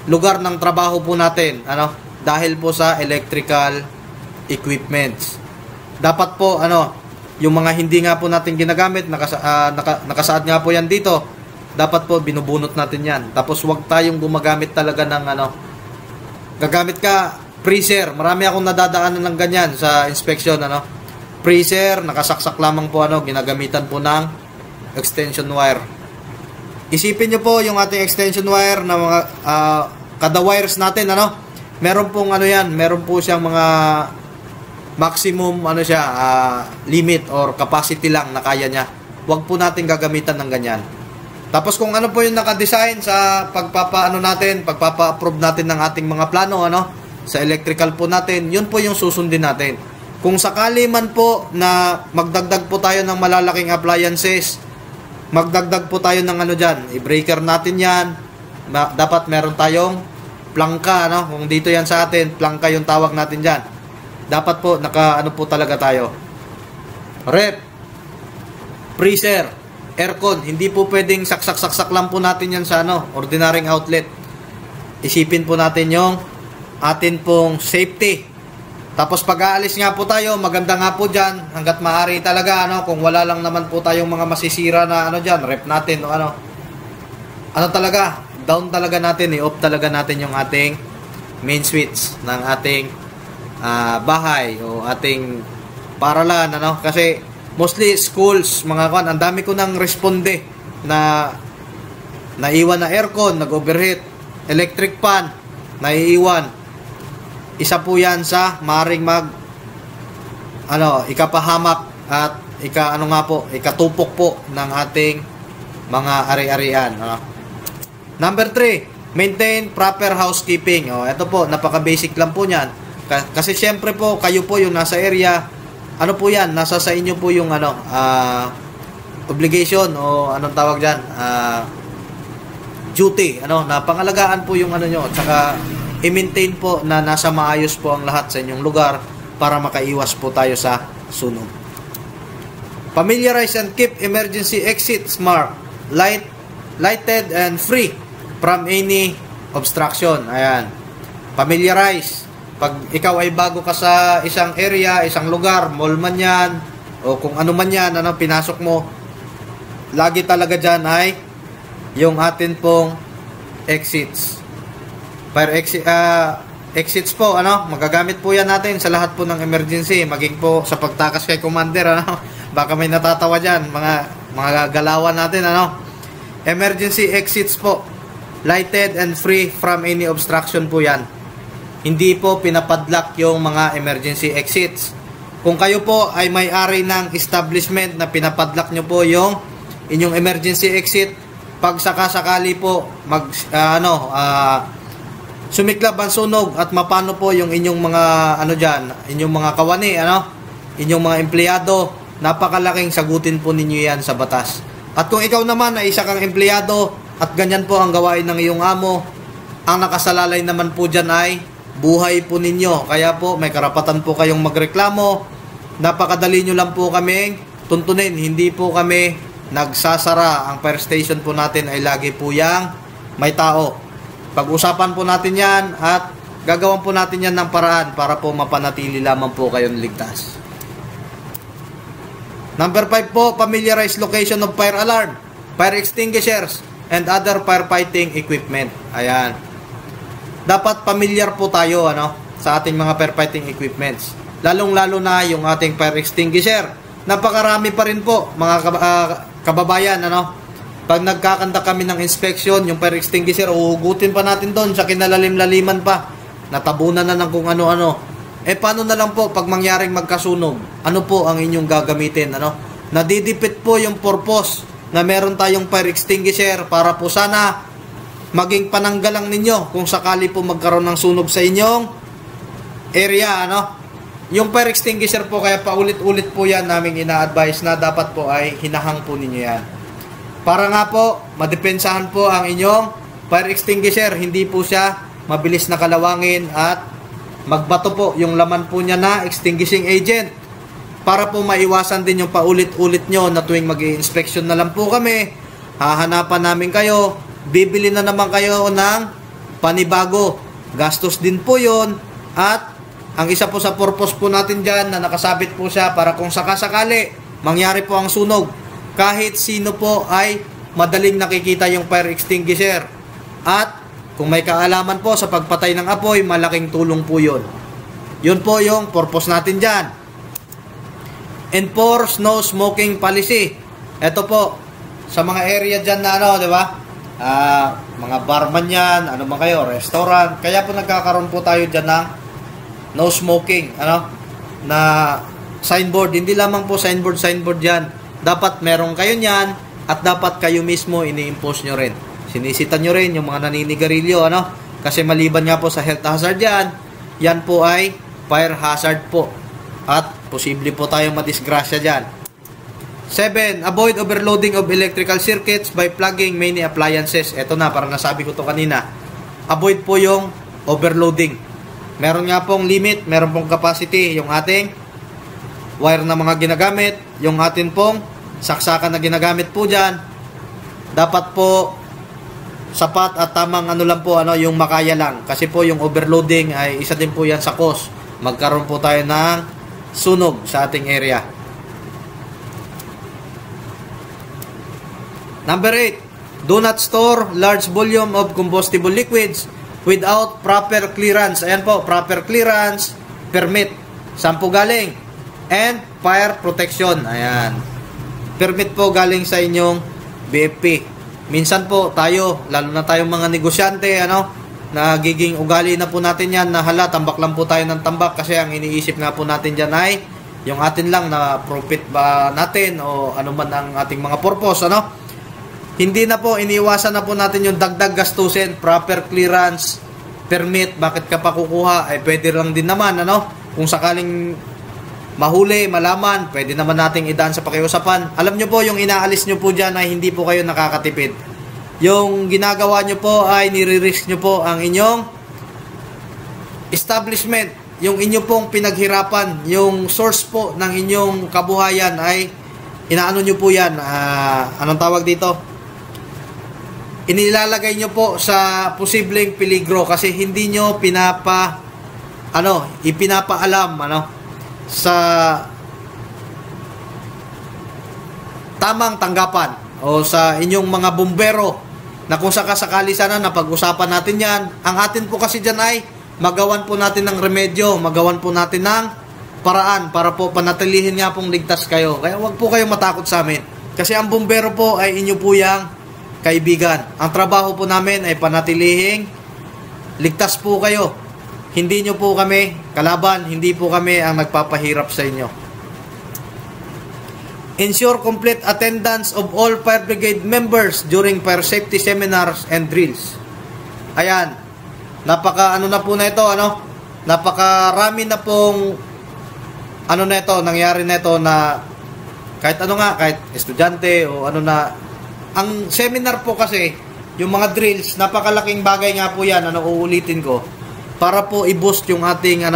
lugar ng trabaho po natin, dahil po sa electrical equipments. Dapat po yung mga hindi nga po natin ginagamit, nakasaad nga po yan dito, dapat po binubunot natin yan. Tapos wag tayong gumagamit talaga ng gagamit ka freezer. Marami akong nadadaanan ng ganyan sa inspection, freezer, nakasaksak lamang po ginagamitan po ng extension wire. Isipin nyo po yung ating extension wire na mga kada wires natin, meron pong meron po siyang mga maximum limit or capacity lang na kaya niya. Huwag po natin gagamitan ng ganyan. Tapos kung po yung naka-design sa pagpapa-approve natin ng ating mga plano, sa electrical po natin, yun po yung susundin natin. Kung sakali man po na magdagdag po tayo ng malalaking appliances, magdagdag po tayo ng i-breaker natin yan, dapat meron tayong plangka, kung dito yan sa atin, plangka yung tawag natin dyan. Dapat po, po talaga tayo. Rep, freezer, aircon, hindi po pwedeng saksak lang po natin yan sa ordinaryong outlet. Isipin po natin yung atin pong safety. Tapos pag aalis nga po tayo, maganda nga po dyan, hanggat maaari talaga, ano, kung wala lang naman po tayong mga masisira na ano dyan, rep natin o ano talaga, down talaga natin, off talaga natin yung ating main switch ng ating bahay o ating paralan, ano, kasi mostly schools, mga kan, ang dami ko nang responde na naiwan na aircon, nag-overheat, electric fan, naiiwan. Isa po yan sa maring ikapahamak at ikatupok po ng ating mga ari-arian. Number 3, maintain proper housekeeping. Ito po, napaka-basic lang po niyan. Kasi syempre po, kayo po yung nasa area, ano po yan, nasa sa inyo po yung obligation o anong tawag dyan, duty, na pangalagaan po yung nyo, at saka i-maintain po na nasa maayos po ang lahat sa inyong lugar para makaiwas po tayo sa sunog. Familiarize and keep emergency exits marked, lighted and free from any obstruction. Ayan. Familiarize. Pag ikaw ay bago ka sa isang area, isang lugar, mall man yan, o kung ano man yan, pinasok mo, lagi talaga dyan ay yung atin pong exits. Fire exits po, magagamit po yan natin sa lahat po ng emergency, maging po sa pagtakas kay commander, baka may natatawa dyan, mga galawan natin, emergency exits po, lighted and free from any obstruction po yan. Hindi po pinapadlock yung mga emergency exits. Kung kayo po ay may-ari ng establishment na pinapadlock nyo po yung inyong emergency exit, pag sakasakali po sumiklab ang sunog at mapano po yung inyong mga inyong mga kawani, inyong mga empleyado, napakalaking sagutin po ninyo yan sa batas. At kung ikaw naman ay isa kang empleyado at ganyan po ang gawain ng iyong amo, ang nakasalalay naman po dyan ay buhay po ninyo. Kaya po may karapatan po kayong magreklamo. Napakadali nyo lang po kaming tuntunin, hindi po kami nagsasara. Ang fire station po natin ay lagi po yang may tao. Pag-usapan po natin yan at gagawan po natin yan ng paraan para po mapanatili lamang po kayong ligtas. Number 5 po, familiarize location of fire alarm, fire extinguishers, and other firefighting equipment. Ayan. Dapat familiar po tayo sa ating mga firefighting equipments. Lalong-lalo na yung ating fire extinguisher. Napakarami pa rin po mga kababayan, pag nagkakanda kami ng inspection, yung fire extinguisher, uhugutin pa natin doon sa kinalalim-laliman pa. Natabunan na ng kung ano-ano. Paano na lang po pag mangyaring magkasunog? Ano po ang inyong gagamitin? Nadidipit po yung purpose na meron tayong fire extinguisher para po sana maging pananggalang ninyo kung sakali po magkaroon ng sunog sa inyong area. Yung fire extinguisher po, kaya paulit-ulit po yan naming ina-advise na dapat po ay hinahang po ninyo yan. Para nga po, madepensahan po ang inyong fire extinguisher. Hindi po siya mabilis na kalawangin at magbato po yung laman po niya na extinguishing agent. Para po maiwasan din yung paulit-ulit nyo na tuwing mag-i-inspection na lang po kami, hahanapan namin kayo, bibili na naman kayo ng panibago. Gastos din po yon. At ang isa po sa purpose po natin dyan na nakasabit po siya para kung sakasakali mangyari po ang sunog, kahit sino po ay madaling nakikita yung fire extinguisher. At kung may kaalaman po sa pagpatay ng apoy, malaking tulong po yun. Yun po yung purpose natin dyan. Enforce no smoking policy. Ito po, sa mga area dyan na di ba? Mga barman yan, ano man kayo, restaurant. Kaya po nagkakaroon po tayo dyan ng no smoking, na signboard. Hindi lamang po signboard yan. Dapat meron kayo niyan at dapat kayo mismo ini-impose nyo rin. Sinisita nyo rin yung mga naninigarilyo, kasi maliban nga po sa health hazard yan po ay fire hazard po. At posible po tayong madisgrasya dyan. 7. Avoid overloading of electrical circuits by plugging many appliances. Ito na, parang nasabi ko to kanina. Avoid po yung overloading. Meron nga pong limit, meron pong capacity yung ating wire na mga ginagamit, yung atin pong saksakan na ginagamit po dyan. Dapat po sapat at tamang lang po, yung makaya lang. Kasi po yung overloading ay isa din po yan sa cause. magkaroon po tayo ng sunog sa ating area. Number 8, do not store large volume of combustible liquids without proper clearance. Ayan po, proper clearance, permit. Saan po galing? And fire protection. Ayan. Permit po galing sa inyong BFP. Minsan po tayo, lalo na tayong mga negosyante, nagiging ugali na po natin yan na hala, tambak lang po tayo ng tambak kasi ang iniisip nga po natin dyan ay yung atin lang na profit ba natin o ano man ang ating mga purpose, Hindi na po, iniiwasan na po natin yung dagdag gastusin, proper clearance, permit, bakit ka pa kukuha, ay pwede lang din naman, kung sakaling mahuli, malaman, pwede naman nating idaan sa pakiusapan. Alam nyo po, yung inaalis nyo po dyan ay hindi po kayo nakakatipid. Yung ginagawa nyo po ay nire-risk nyo po ang inyong establishment, yung inyo pong pinaghirapan, yung source po ng inyong kabuhayan ay inaano nyo po yan, anong tawag dito? Inilalagay nyo po sa posibleng peligro kasi hindi nyo ipinapaalam sa tamang tanggapan o sa inyong mga bumbero na kung sakasakali sana napag-usapan natin yan. Ang atin po kasi dyan ay magawan po natin ng remedyo, magawan po natin ng paraan para po panatilihin nga pong ligtas kayo. Kaya wag po kayong matakot sa amin kasi ang bumbero po ay inyo po yang kaibigan. Ang trabaho po namin ay panatilihing ligtas po kayo. Hindi nyo po kami kalaban, hindi po kami ang nagpapahirap sa inyo. Ensure complete attendance of all fire brigade members during fire safety seminars and drills. Ayan. Napaka na po na ito, Napakarami na pong nangyari na ito na kahit kahit estudyante o ang seminar po kasi, yung mga drills, napakalaking bagay nga po yan, uulitin ko, para po i-boost yung ating,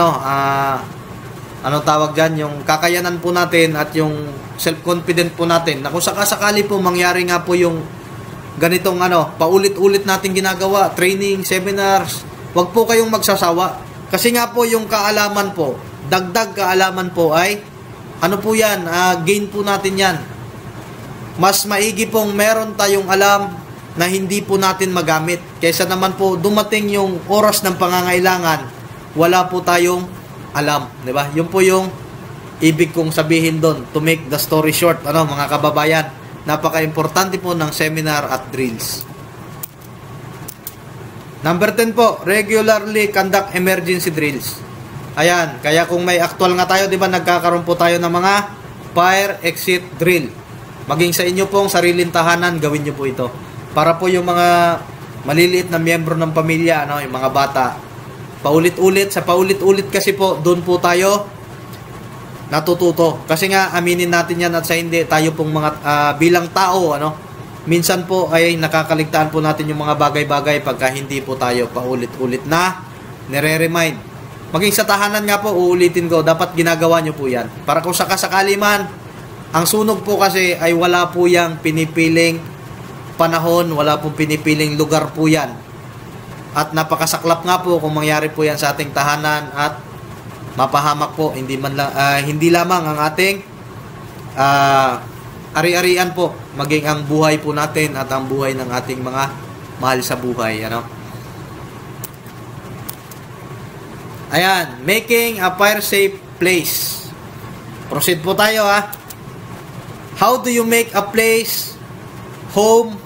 tawag dyan, yung kakayanan po natin at yung self-confident po natin, na kung sakasakali po mangyari nga po yung ganitong, paulit-ulit natin ginagawa, training, seminars, wag po kayong magsasawa. Kasi nga po yung kaalaman po, dagdag kaalaman po ay, gain po natin yan. Mas maigi pong meron tayong alam na hindi po natin magamit. Kaysa naman po dumating yung oras ng pangangailangan, wala po tayong alam. Diba? Yun po yung ibig kong sabihin doon. To make the story short, mga kababayan, napaka-importante po ng seminar at drills. Number 10 po, regularly conduct emergency drills. Ayan, kaya kung may actual nga tayo, diba, nagkakaroon po tayo ng mga fire exit drill. Maging sa inyo pong sariling tahanan, gawin nyo po ito. Para po yung mga maliliit na miyembro ng pamilya, yung mga bata, paulit-ulit, sa paulit-ulit kasi po, doon po tayo natututo. Kasi nga, aminin natin yan at sa hindi, tayo pong mga bilang tao, minsan po ay nakakaligtaan po natin yung mga bagay-bagay pagka hindi po tayo paulit-ulit na nire-remind. Maging sa tahanan nga po, uulitin ko, dapat ginagawa nyo po yan. Para kung sakasakali man, ang sunog po kasi ay wala po yang pinipiling panahon, wala po pinipiling lugar po yan. At napakasaklap nga po kung mangyari po yan sa ating tahanan at mapahamak po, hindi lamang ang ating ari-arian po, maging ang buhay po natin at ang buhay ng ating mga mahal sa buhay. Ayan, making a fire safe place. Proceed po tayo How do you make a place, home,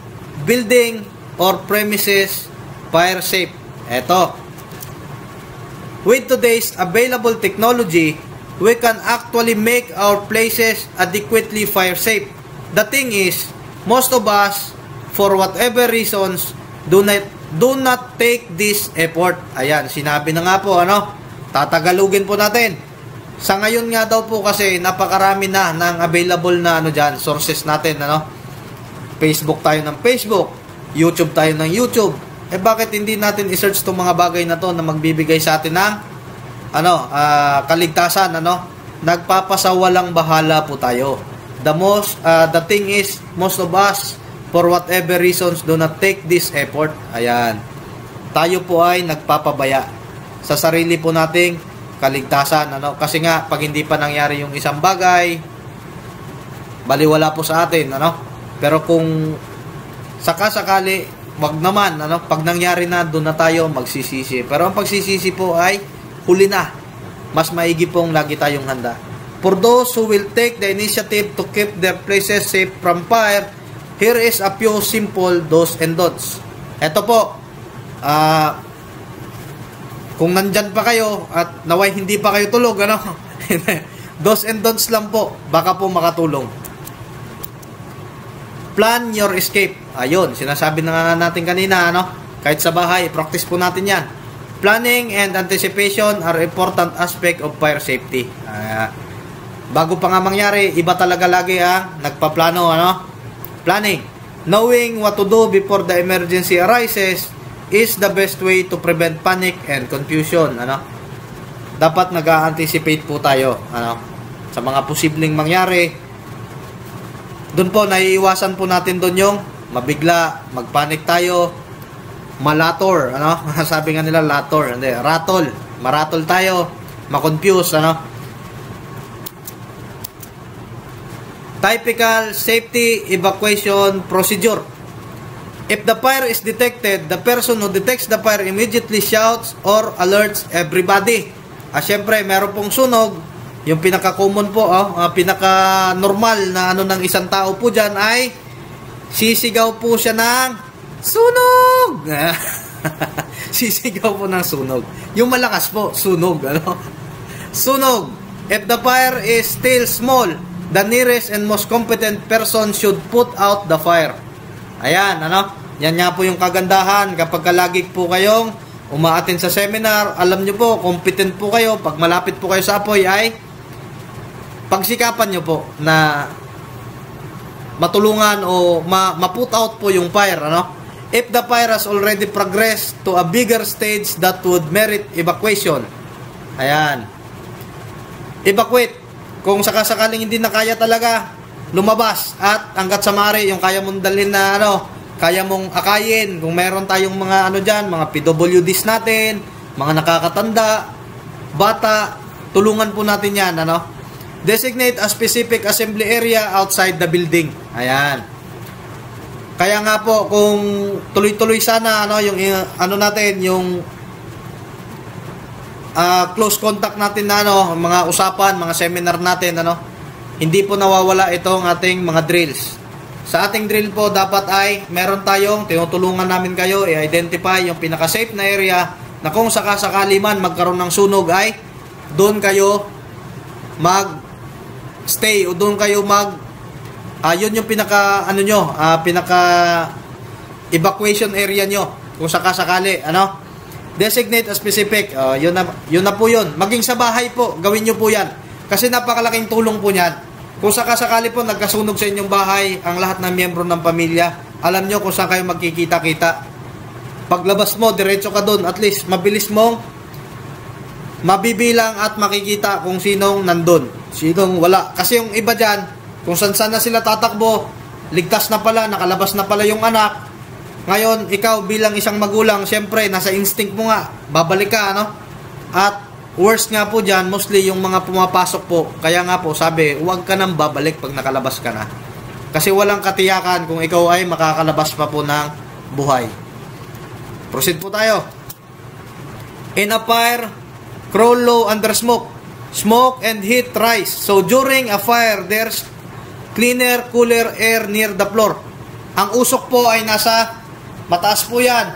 building, or premises fire safe? Eto. With today's available technology, we can actually make our places adequately fire safe. The thing is, most of us, for whatever reasons, do not take this effort. Ayan, sinabi na nga po, tatagalugin po natin. Sa ngayon nga daw po kasi napakarami na ng available na sources natin, Facebook tayo ng Facebook, YouTube tayo ng YouTube. Bakit hindi natin i-search tong mga bagay na to na magbibigay sa atin ng kaligtasan, Nagpapasawalang bahala po tayo. The thing is, most of us, for whatever reasons, do not take this effort. Ayan. Tayo po ay nagpapabaya sa sarili po nating kaligtasan, ano? Kasi nga pag hindi pa nangyari yung isang bagay, baliwala po sa atin, ano? Pero kung sakasakali, wag naman, ano? Pag nangyari na, doon na tayo magsisisi. Pero ang pagsisisi po ay huli na. Mas maigi pong lagi tayong handa. For those who will take the initiative to keep their places safe from fire, here is a few simple do's and don'ts. Ito po, kung nandyan pa kayo at naway hindi pa kayo tulog, ano? Do's and don'ts lang po, baka po makatulong. Plan your escape. Ayun, sinasabi na nga natin kanina, ano? Kahit sa bahay, practice po natin yan. Planning and anticipation are important aspect of fire safety. Bago pa nga mangyari, iba talaga lagi nagpaplano, ano? Planning. Knowing what to do before the emergency arises is the best way to prevent panic and confusion, ano? Dapat nag-anticipate po tayo, ano? Sa mga posibleng mangyari. Doon po, naiiwasan po natin doon yung mabigla, magpanic tayo, malator, ano? Sabi nga nila, lator, hindi, rattle. Maratol tayo, makonfuse, ano? Typical safety evacuation procedure. If the fire is detected, the person who detects the fire immediately shouts or alerts everybody. Syempre, meron pong sunog. Yung pinaka-common po, pinaka-normal na ano ng isang tao po dyan ay sisigaw po siya ng sunog! Sisigaw po ng sunog. Yung malakas po, sunog. Ano? Sunog. If the fire is still small, the nearest and most competent person should put out the fire. Ayan, ano? Yan nga po yung kagandahan. Kapag lagi po kayong umaattend sa seminar, alam nyo po, competent po kayo. Pag malapit po kayo sa apoy ay pagsikapan nyo po na matulungan o ma-put out po yung fire, ano? If the fire has already progressed to a bigger stage that would merit evacuation. Ayan. Evacuate. Kung sakasakaling hindi na kaya talaga, lumabas. At hanggat sa maaari, yung kaya mong dalhin na ano, kaya mong akayin. Kung meron tayong mga ano dyan, mga PWDs natin, mga nakakatanda, bata, tulungan po natin yan, ano? Designate a specific assembly area outside the building. Ayan. Kaya nga po, kung tuloy-tuloy sana, ano, yung ano natin, yung close contact natin na ano, mga usapan, mga seminar natin, ano, hindi po nawawala itong ating mga drills. Sa ating drill po, dapat ay meron tayong tinutulungan namin kayo i-identify yung pinaka-safe na area na kung sakasakali man magkaroon ng sunog ay doon kayo mag-stay o doon kayo yun yung pinaka ano nyo, pinaka evacuation area nyo kung sakasakali, ano. Designate a specific, yun na po yun. Maging sa bahay po, gawin nyo po yan. Kasi napakalaking tulong po niyan. Kung sakasakali po nagkasunog sa inyong bahay, ang lahat ng miyembro ng pamilya, alam nyo kung saan kayo magkikita-kita. Paglabas mo, diretso ka doon. At least, mabilis mong mabibilang at makikita kung sinong nandun. Sinong wala. Kasi yung iba dyan, kung saan na sila tatakbo, ligtas na pala, nakalabas na pala yung anak. Ngayon, ikaw bilang isang magulang, syempre, nasa instinct mo nga, babalik ka, ano? At worst nga po dyan, mostly yung mga pumapasok po. Kaya nga po, sabi, huwag ka nang babalik pag nakalabas ka na. Kasi walang katiyakan kung ikaw ay makakalabas pa po ng buhay. Proceed po tayo. In a fire, crawl low under smoke. Smoke and heat rise. So during a fire, there's cleaner, cooler air near the floor. Ang usok po ay nasa mataas po yan.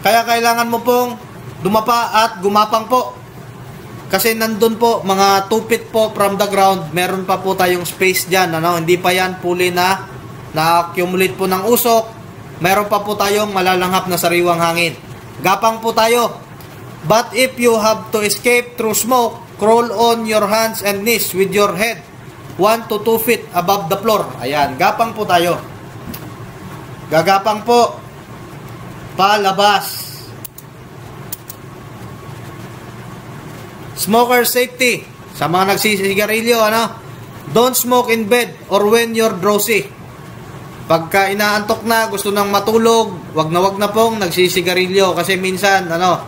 Kaya kailangan mo pong dumapa at gumapang po. Kasi nandun po, mga 2 feet po from the ground, meron pa po tayong space dyan. Ano? Hindi pa yan fully na-accumulate po ng usok. Meron pa po tayong malalanghap na sariwang hangin. Gapang po tayo. But if you have to escape through smoke, crawl on your hands and knees with your head 1 to 2 feet above the floor. Ayan, gapang po tayo. Gagapang po. Palabas. Smoker safety. Sa mga nagsisigarilyo, ano? Don't smoke in bed or when you're drowsy. Pagka inaantok na, gusto nang matulog, wag na pong nagsisigarilyo. Kasi minsan, ano,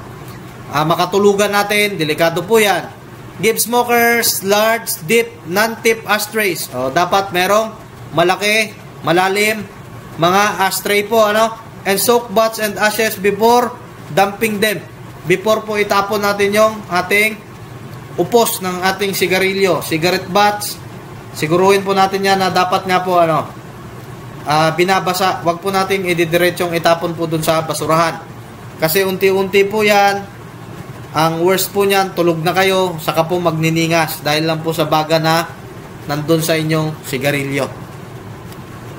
makatulugan natin, delikado po yan. Give smokers large, deep, non-tip ashtrays. Dapat merong malaki, malalim, mga ashtray po, ano? And soak butts and ashes before dumping them. Before po itapon natin yung ating upos ng ating sigarilyo, cigarette butts. Siguruhin po natin yan na dapat nga po, ano, binabasa. Wag po natin ididiretsong itapon po dun sa basurahan. Kasi unti-unti po yan. Ang worst po niyan, tulog na kayo, saka po magniningas dahil lang po sa baga na nandun sa inyong sigarilyo.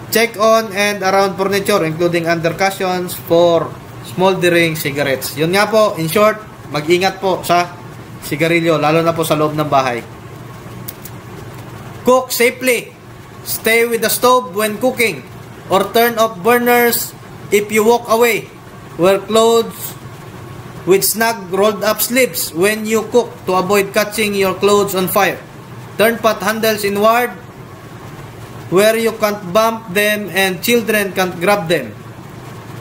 Check on and around furniture, including under cushions for smoldering cigarettes. Yun nga po, in short, mag-ingat po sa sigarilyo, lalo na po sa loob ng bahay. Cook safely. Stay with the stove when cooking, or turn off burners if you walk away. Wear clothes with snug rolled up sleeves when you cook to avoid catching your clothes on fire. Turn pot handles inward where you can't bump them and children can't grab them.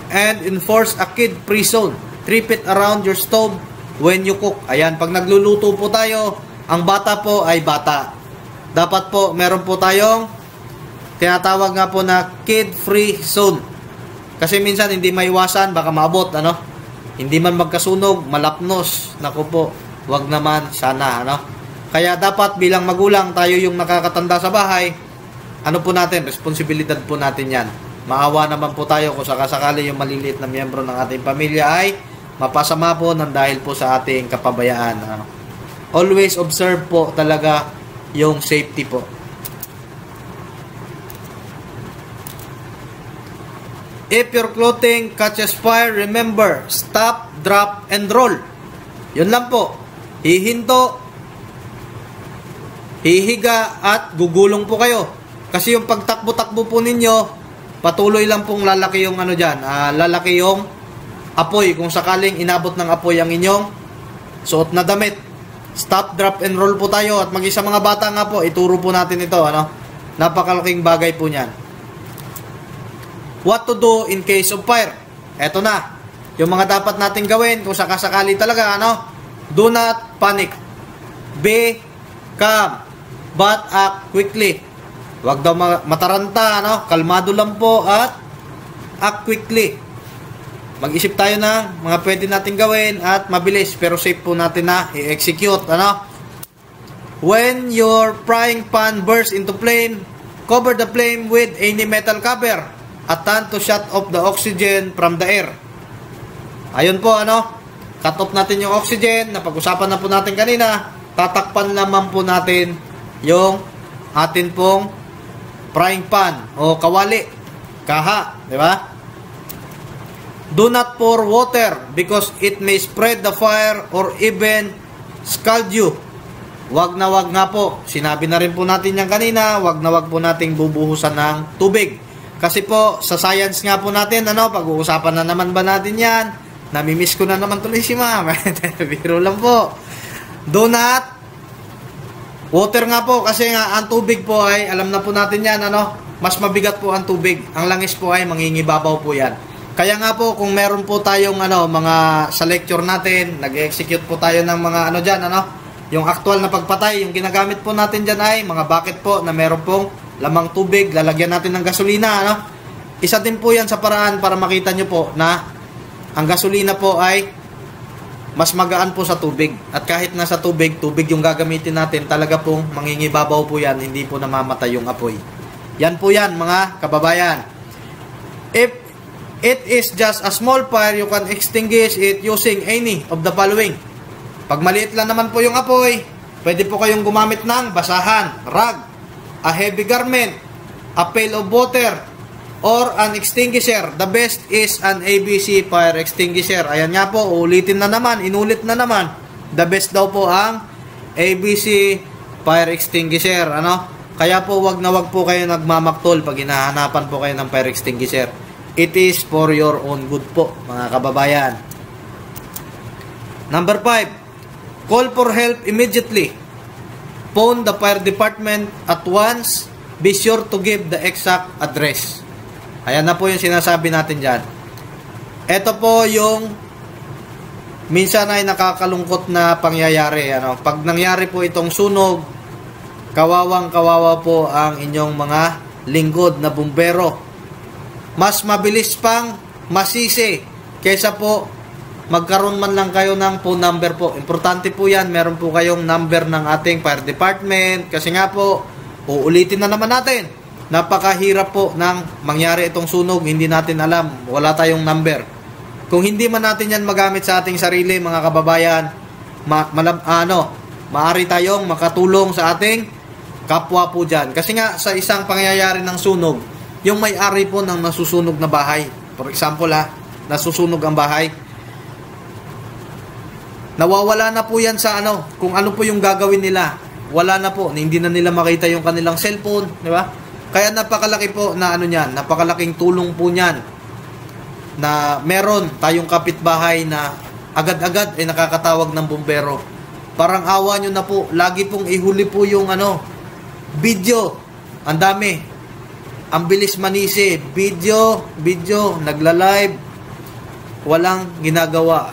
And enforce a kid-free zone. 3 feet around your stove when you cook. Ayan, pag nagluluto po tayo, ang bata po ay bata. Dapat po, meron po tayong tinatawag nga po na kid-free zone. Kasi minsan hindi maiwasan, baka maabot, ano? Hindi man magkasunog, malapnos. Naku po, wag naman, sana, ano? Kaya dapat bilang magulang, tayo yung nakakatanda sa bahay, ano po natin, responsibilidad po natin yan. Maawa naman po tayo kung sakasakali yung maliliit na miyembro ng ating pamilya ay mapasama po ng dahil po sa ating kapabayaan. Ano? Always observe po talaga yung safety po. If your clothing catches fire, remember, stop, drop, and roll. Yun lang po. Hihinto, hihiga, at gugulong po kayo. Kasi yung pagtakbo-takbo po ninyo, patuloy lang pong lalaki yung ano dyan, lalaki yung apoy. Kung sakaling inabot ng apoy ang inyong suot na damit. Stop, drop, and roll po tayo. At mag-isa mga bata nga po, ituro po natin ito. Ano? Napakalaking bagay po niyan. What to do in case of fire? Eto na. Yung mga dapat natin gawin kung sakasakali talaga, ano? Do not panic. Be calm. But act quickly. Huwag daw mataranta, ano? Kalmado lang po at act quickly. Mag-isip tayo ng mga pwede natin gawin at mabilis pero safe po natin na i-execute, ano? When your frying pan bursts into flame, cover the flame with any metal cover. Attempt to shut off the oxygen from the air. Ayun po, ano? Cut off natin yung oxygen. Napag-usapan na po natin kanina. Tatakpan naman po natin yung atin pong frying pan o kawali. Kaha, di ba? Do not pour water because it may spread the fire or even scald you. Wag na wag nga po. Sinabi na rin po natin yan kanina. Wag na wag po nating bubuhusan ng tubig. Kasi po, sa science nga po natin, ano, pag-uusapan na naman ba natin yan? Namimiss ko na naman tuloy si ma'am. Biro lang po. Do not. Water nga po, kasi nga, ang tubig po ay, alam na po natin yan, ano, mas mabigat po ang tubig. Ang langis po ay mangingibabaw po yan. Kaya nga po, kung meron po tayong, ano, mga, sa lecture natin, nag-execute po tayo ng mga, ano dyan, ano, yung actual na pagpatay, yung ginagamit po natin dyan ay, mga bucket po, na meron pong lamang tubig, lalagyan natin ng gasolina, ano? Isa din po yan sa paraan para makita nyo po na ang gasolina po ay mas magaan po sa tubig. At kahit nasa tubig, tubig yung gagamitin natin, talaga pong mangingibabaw po yan, hindi po namamatay yung apoy. Yan po yan, mga kababayan. If it is just a small fire, you can extinguish it using any of the following. Pag maliit lang naman po yung apoy, pwede po kayong gumamit ng basahan, rag, a heavy garment, a pail of water, or an extinguisher. The best is an ABC fire extinguisher. Ayan nga po, ulitin na naman, inulit na naman. The best daw po ang ABC fire extinguisher. Ano? Kaya po, wag na wag po kayo nagmamaktol pag hinahanapan po kayo ng fire extinguisher. It is for your own good po, mga kababayan. Number 5, call for help immediately. Phone the fire department at once. Be sure to give the exact address. Ayan na po yung sinasabi natin dyan. Ito po yung minsan ay nakakalungkot na pangyayari. Ano? Pag nangyari po itong sunog, kawawang kawawa po ang inyong mga lingkod na bumbero. Mas mabilis pang masisi kaysa po magkaroon man lang kayo ng phone number po. Importante po yan, meron po kayong number ng ating fire department. Kasi nga po, uulitin na naman natin, napakahirap po nang mangyari itong sunog, hindi natin alam, wala tayong number. Kung hindi man natin yan magamit sa ating sarili, mga kababayan, maaari tayong makatulong sa ating kapwa po dyan. Kasi nga, sa isang pangyayari ng sunog, yung may-ari po ng nasusunog na bahay, for example nasusunog ang bahay, nawawala na po yan sa kung ano po yung gagawin nila. Wala na po, hindi na nila makita yung kanilang cellphone, di ba? Kaya napakalaki po na niyan, napakalaking tulong po niyan na meron tayong kapitbahay na agad-agad ay nakakatawag ng bumbero. Parang awa nyo na po, lagi pong ihuli po yung video. Ang dami. Ang bilis manisi, video, nagla-live, walang ginagawa,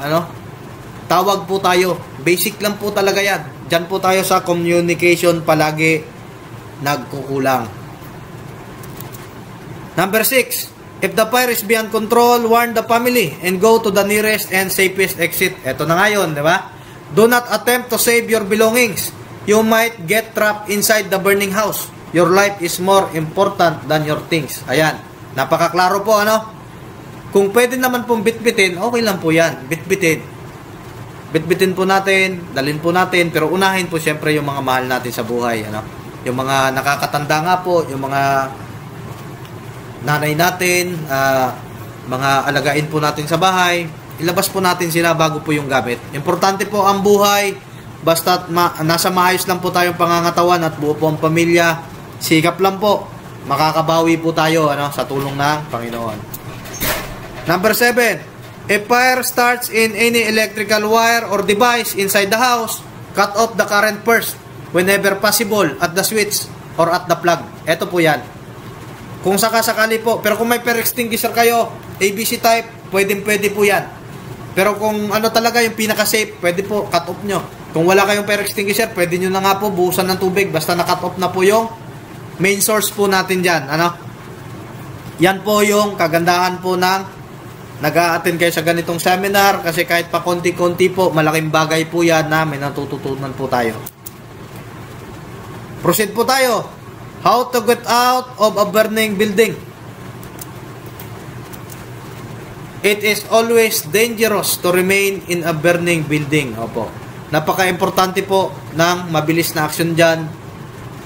tawag po tayo. Basic lang po talaga yan. Diyan po tayo sa communication palagi nagkukulang. Number 6. If the fire is beyond control, warn the family and go to the nearest and safest exit. Ito na ngayon, di ba? Do not attempt to save your belongings. You might get trapped inside the burning house. Your life is more important than your things. Ayan. Napakaklaro po, Kung pwede naman pong bitbitin, okay lang po yan. Bitbitin po natin, dalhin po natin, pero unahin po siyempre yung mga mahal natin sa buhay, Yung mga nakakatanda nga po, yung mga nanay natin, mga alagain po natin sa bahay, ilabas po natin sila bago po yung gamit. Importante po ang buhay, basta nasa maayos lang po tayong pangangatawan at buo po ang pamilya, sikap lang po, makakabawi po tayo sa tulong ng Panginoon. Number 7. If fire starts in any electrical wire or device inside the house, cut off the current first whenever possible at the switch or at the plug. Ito po yan. Kung sakasakali po, pero kung may fire extinguisher kayo, ABC type, pwede po yan. Pero kung talaga yung pinaka-safe, pwede po, cut off nyo. Kung wala kayong fire extinguisher, pwede nyo na nga po buhusan ng tubig, basta na-cut off na po yung main source po natin dyan. Yan po yung kagandahan po ng nag-a-attend kayo sa ganitong seminar, kasi kahit pa konti-konti po, malaking bagay po yan na may natututunan po tayo. Proceed po tayo. How to get out of a burning building. It is always dangerous to remain in a burning building. Opo. Napaka-importante po ng mabilis na action dyan.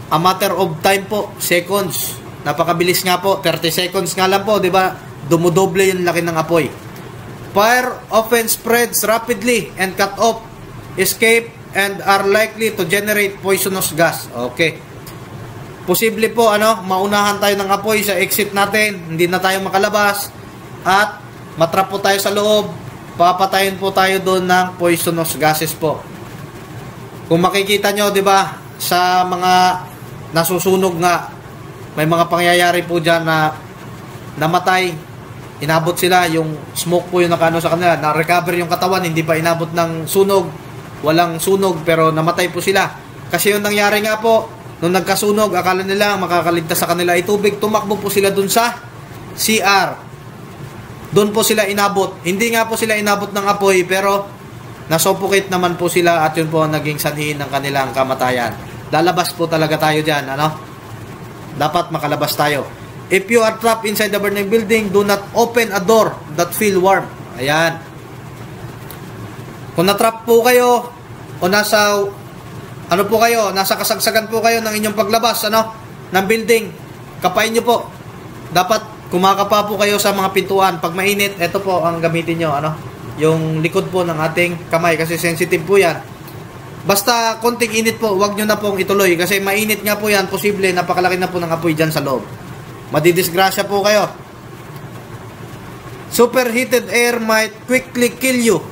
A matter of time po, seconds. Napakabilis nga po, 30 seconds nga lang po, di ba? Dumudoble yung laki ng apoy. Fire often spreads rapidly and cut off, escape, and are likely to generate poisonous gas. Okay. Posible po, maunahan tayo ng apoy sa exit natin, hindi na tayo makalabas, at matrap po tayo sa loob, papatayin po tayo doon ng poisonous gases po. Kung makikita nyo, di ba, sa mga nasusunog nga, may mga pangyayari po dyan na namatay, inabot sila, yung smoke po yung nakano sa kanila, na-recover yung katawan, hindi pa inabot ng sunog, walang sunog, pero namatay po sila. Kasi yung nangyari nga po, nung nagkasunog, akala nila makakaligtas sa kanila ay tubig, tumakbo po sila dun sa CR. Doon po sila inabot. Hindi nga po sila inabot ng apoy, pero nasuffocate naman po sila at yun po ang naging sanhin ng kanilang kamatayan. Lalabas po talaga tayo dyan, Dapat makalabas tayo. If you are trapped inside the burning building, do not open a door that feel warm. Ayan. Kung na-trap po kayo, o nasa kasagsagan po kayo ng inyong paglabas, ng building, kapain nyo po. Dapat kumakapa po kayo sa mga pintuan. Pag mainit, ito po ang gamitin nyo, yung likod po ng ating kamay, kasi sensitive po yan. Basta konting init po, wag nyo na pong ituloy, kasi mainit nga po yan, posible, napakalaki na po ng apoy dyan sa loob. Madidisgrasya po kayo. Superheated air might quickly kill you.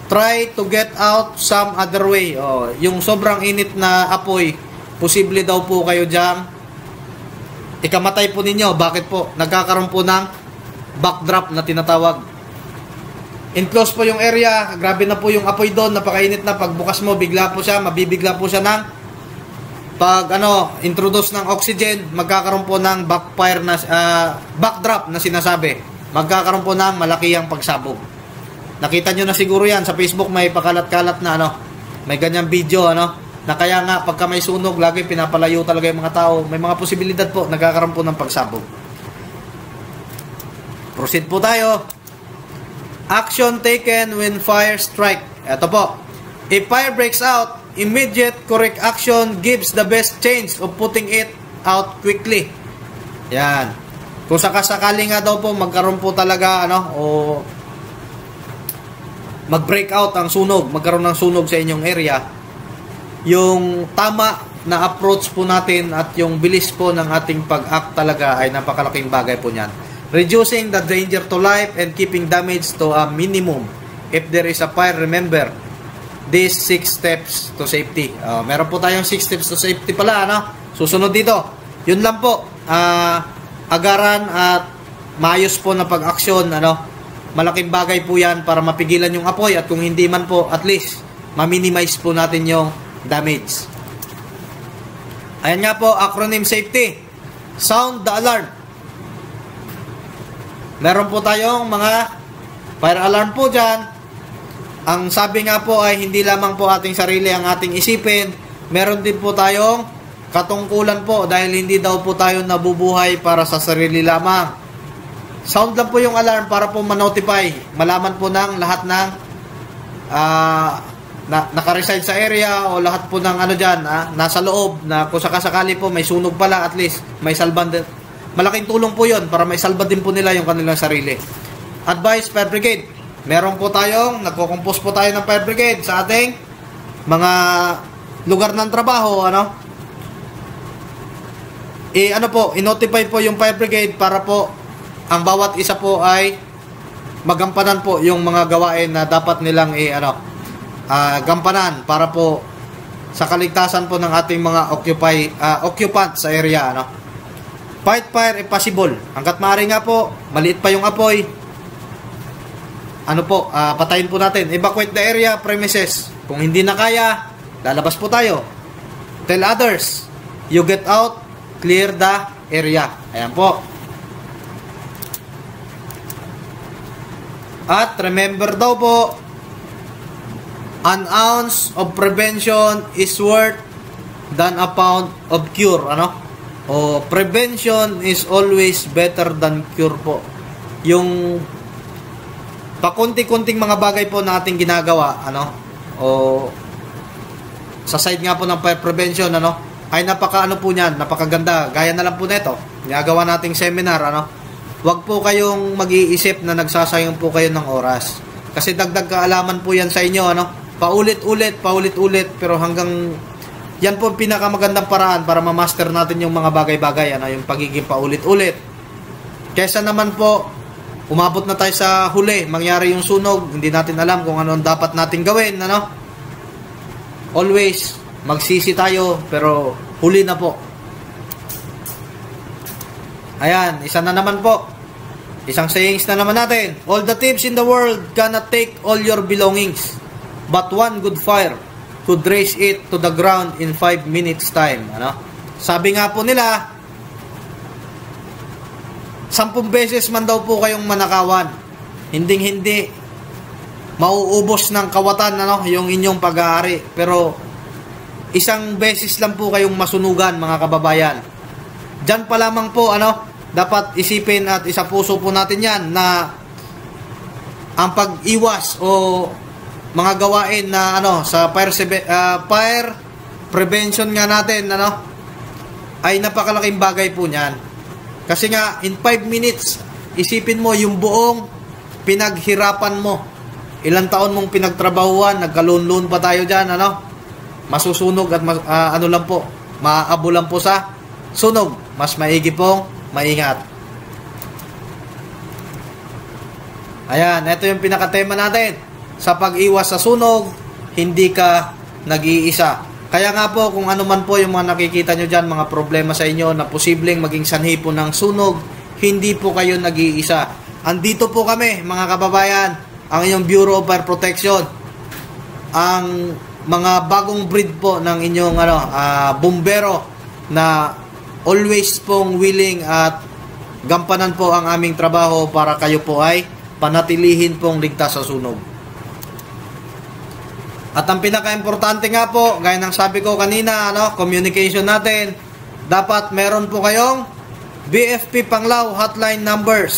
Try to get out some other way. Yung sobrang init na apoy, posible daw po kayo dyan ikamatay po ninyo. Bakit po? Nagkakaroon po ng backdraft na tinatawag. enclosed po yung area, grabe na po yung apoy doon, napakainit na. Pagbukas mo, bigla po siya, mabibigla po siya ng pag introduce ng oxygen, magkakaroon po ng backfire na backdraft na sinasabi. Magkakaroon po ng malakihang pagsabog. Nakita nyo na siguro yan sa Facebook, may pakalat-kalat na may ganyang video na kaya nga pagka may sunog, lagi pinapalayo talaga yung mga tao. May mga posibilidad po, nagkakaroon po ng pagsabog. Proceed po tayo. Action taken when fire strike. Ito po. If fire breaks out, immediate correct action gives the best chance of putting it out quickly. Yan. Kung sakasakali nga daw po magkaroon po talaga o mag-break out ang sunog, magkaroon ng sunog sa inyong area, yung tama na approach po natin at yung bilis po ng ating pag-act talaga ay napakalaking bagay po niyan. Reducing the danger to life and keeping damage to a minimum. If there is a fire, remember these 6 steps to safety. Meron po tayong 6 steps to safety pala, Susunod dito. Yun lang po. Agaran at maayos po na pag-aksyon, Malaking bagay po yan para mapigilan yung apoy at kung hindi man po, at least ma-minimize po natin yung damage. Ayan nga po, acronym safety. Sound the alarm. Meron po tayong mga fire alarm po dyan. Ang sabi nga po ay hindi lamang po ating sarili ang ating isipin. Meron din po tayong katungkulan po dahil hindi daw po tayo nabubuhay para sa sarili lamang. Sound lang po yung alarm para po ma-notify. Malaman po ng lahat ng naka-reside sa area o lahat po ng dyan, nasa loob na kung sakasakali po may sunog pala, at least may salban din. Malaking tulong po yun para may salba din po nila yung kanilang sarili. Advice, Fire Brigade. Meron po tayong, nagko-compose po tayo ng Fire Brigade sa ating mga lugar ng trabaho, i-notify po yung Fire Brigade para po ang bawat isa po ay magampanan po yung mga gawain na dapat nilang gampanan para po sa kaligtasan po ng ating mga occupant sa area, Fight fire if possible. Hangga't maaari nga po, maliit pa yung apoy, patayin po natin. Evacuate the area, premises. Kung hindi na kaya, lalabas po tayo. Tell others, you get out, clear the area. Ayan po. At remember daw po, an ounce of prevention is worth than a pound of cure. Prevention is always better than cure po. Yung pakunti-kunting mga bagay po na ating ginagawa, sa side nga po ng fire prevention, ay napaka po niyan, napakaganda. Gaya na lang po nito, ginagawa nating seminar, Huwag po kayong mag-iisip na nagsasayang po kayo ng oras. Kasi dagdag kaalaman po yan sa inyo, Paulit-ulit, pero hanggang yan po ang pinakamagandang paraan para ma-master natin yung mga bagay-bagay, yung pagiging paulit-ulit. Kesa naman po, umabot na tayo sa huli, mangyari yung sunog, hindi natin alam kung ano ang dapat natin gawin, Always, magsisi tayo, pero huli na po. Ayan, isa na naman po. Isang sayings na naman natin. All the thieves in the world cannot take all your belongings, but one good fire could raise it to the ground in 5 minutes time. Sabi nga po nila, 10 beses man daw po kayong manakawan, hindi mauubos ng kawatan yung inyong pag-aari. Pero isang beses lang po kayong masunugan, mga kababayan. Diyan pa lamang po, dapat isipin at isapuso po natin yan na ang pag-iwas o mga gawain na sa fire prevention nga natin, ay napakalaking bagay po niyan. Kasi nga, in 5 minutes, isipin mo yung buong pinaghirapan mo. Ilang taon mong pinagtrabahuan, nagkalun-lun pa tayo dyan, masusunog at lang po, maaabo lang po sa sunog. Mas maigi pong maingat. Ayan, ito yung pinakatema natin. Sa pag-iwas sa sunog, hindi ka nag-iisa. Kaya nga po, kung ano man po yung mga nakikita nyo dyan, mga problema sa inyo na posibleng maging sanhi po ng sunog, hindi po kayo nag-iisa. Andito po kami, mga kababayan. ang inyong Bureau of Fire Protection, ang mga bagong breed po ng inyong bumbero na always pong willing at gampanan po ang aming trabaho para kayo po ay panatilihin pong ligtas sa sunog. At ang pinaka-importante nga po, gaya ng sabi ko kanina, communication natin, dapat meron po kayong BFP Panglao hotline number.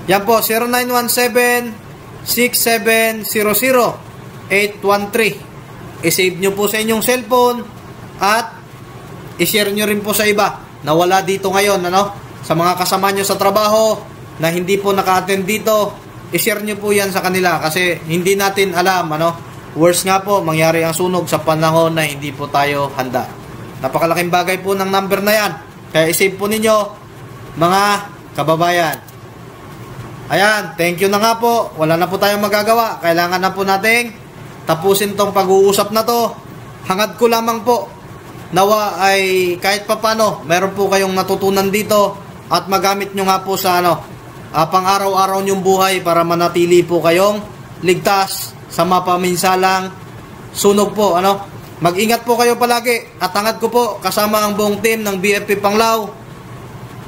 Yan po, 0917-6700-813. I-save nyo po sa inyong cellphone at i-share nyo rin po sa iba na wala dito ngayon, sa mga kasama nyo sa trabaho na hindi po naka-attend dito. I-share nyo po yan sa kanila kasi hindi natin alam, worst nga po, mangyari ang sunog sa panahon na hindi po tayo handa. Napakalaking bagay po ng number na yan. Kaya i-save po ninyo, mga kababayan. Ayan, thank you na nga po. Wala na po tayong magagawa. Kailangan na po nating tapusin tong pag-uusap na to. Hangad ko lamang po, nawa ay kahit papano, meron po kayong natutunan dito at magamit nyo nga po sa pang-araw-araw nyong buhay para manatili po kayong ligtas sa mapaminsalang sunog po. Mag-ingat po kayo palagi at hangad ko po kasama ang buong team ng BFP Panglao.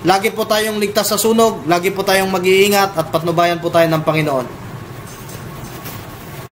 Lagi po tayong ligtas sa sunog, lagi po tayong mag-iingat at patnubayan po tayo ng Panginoon.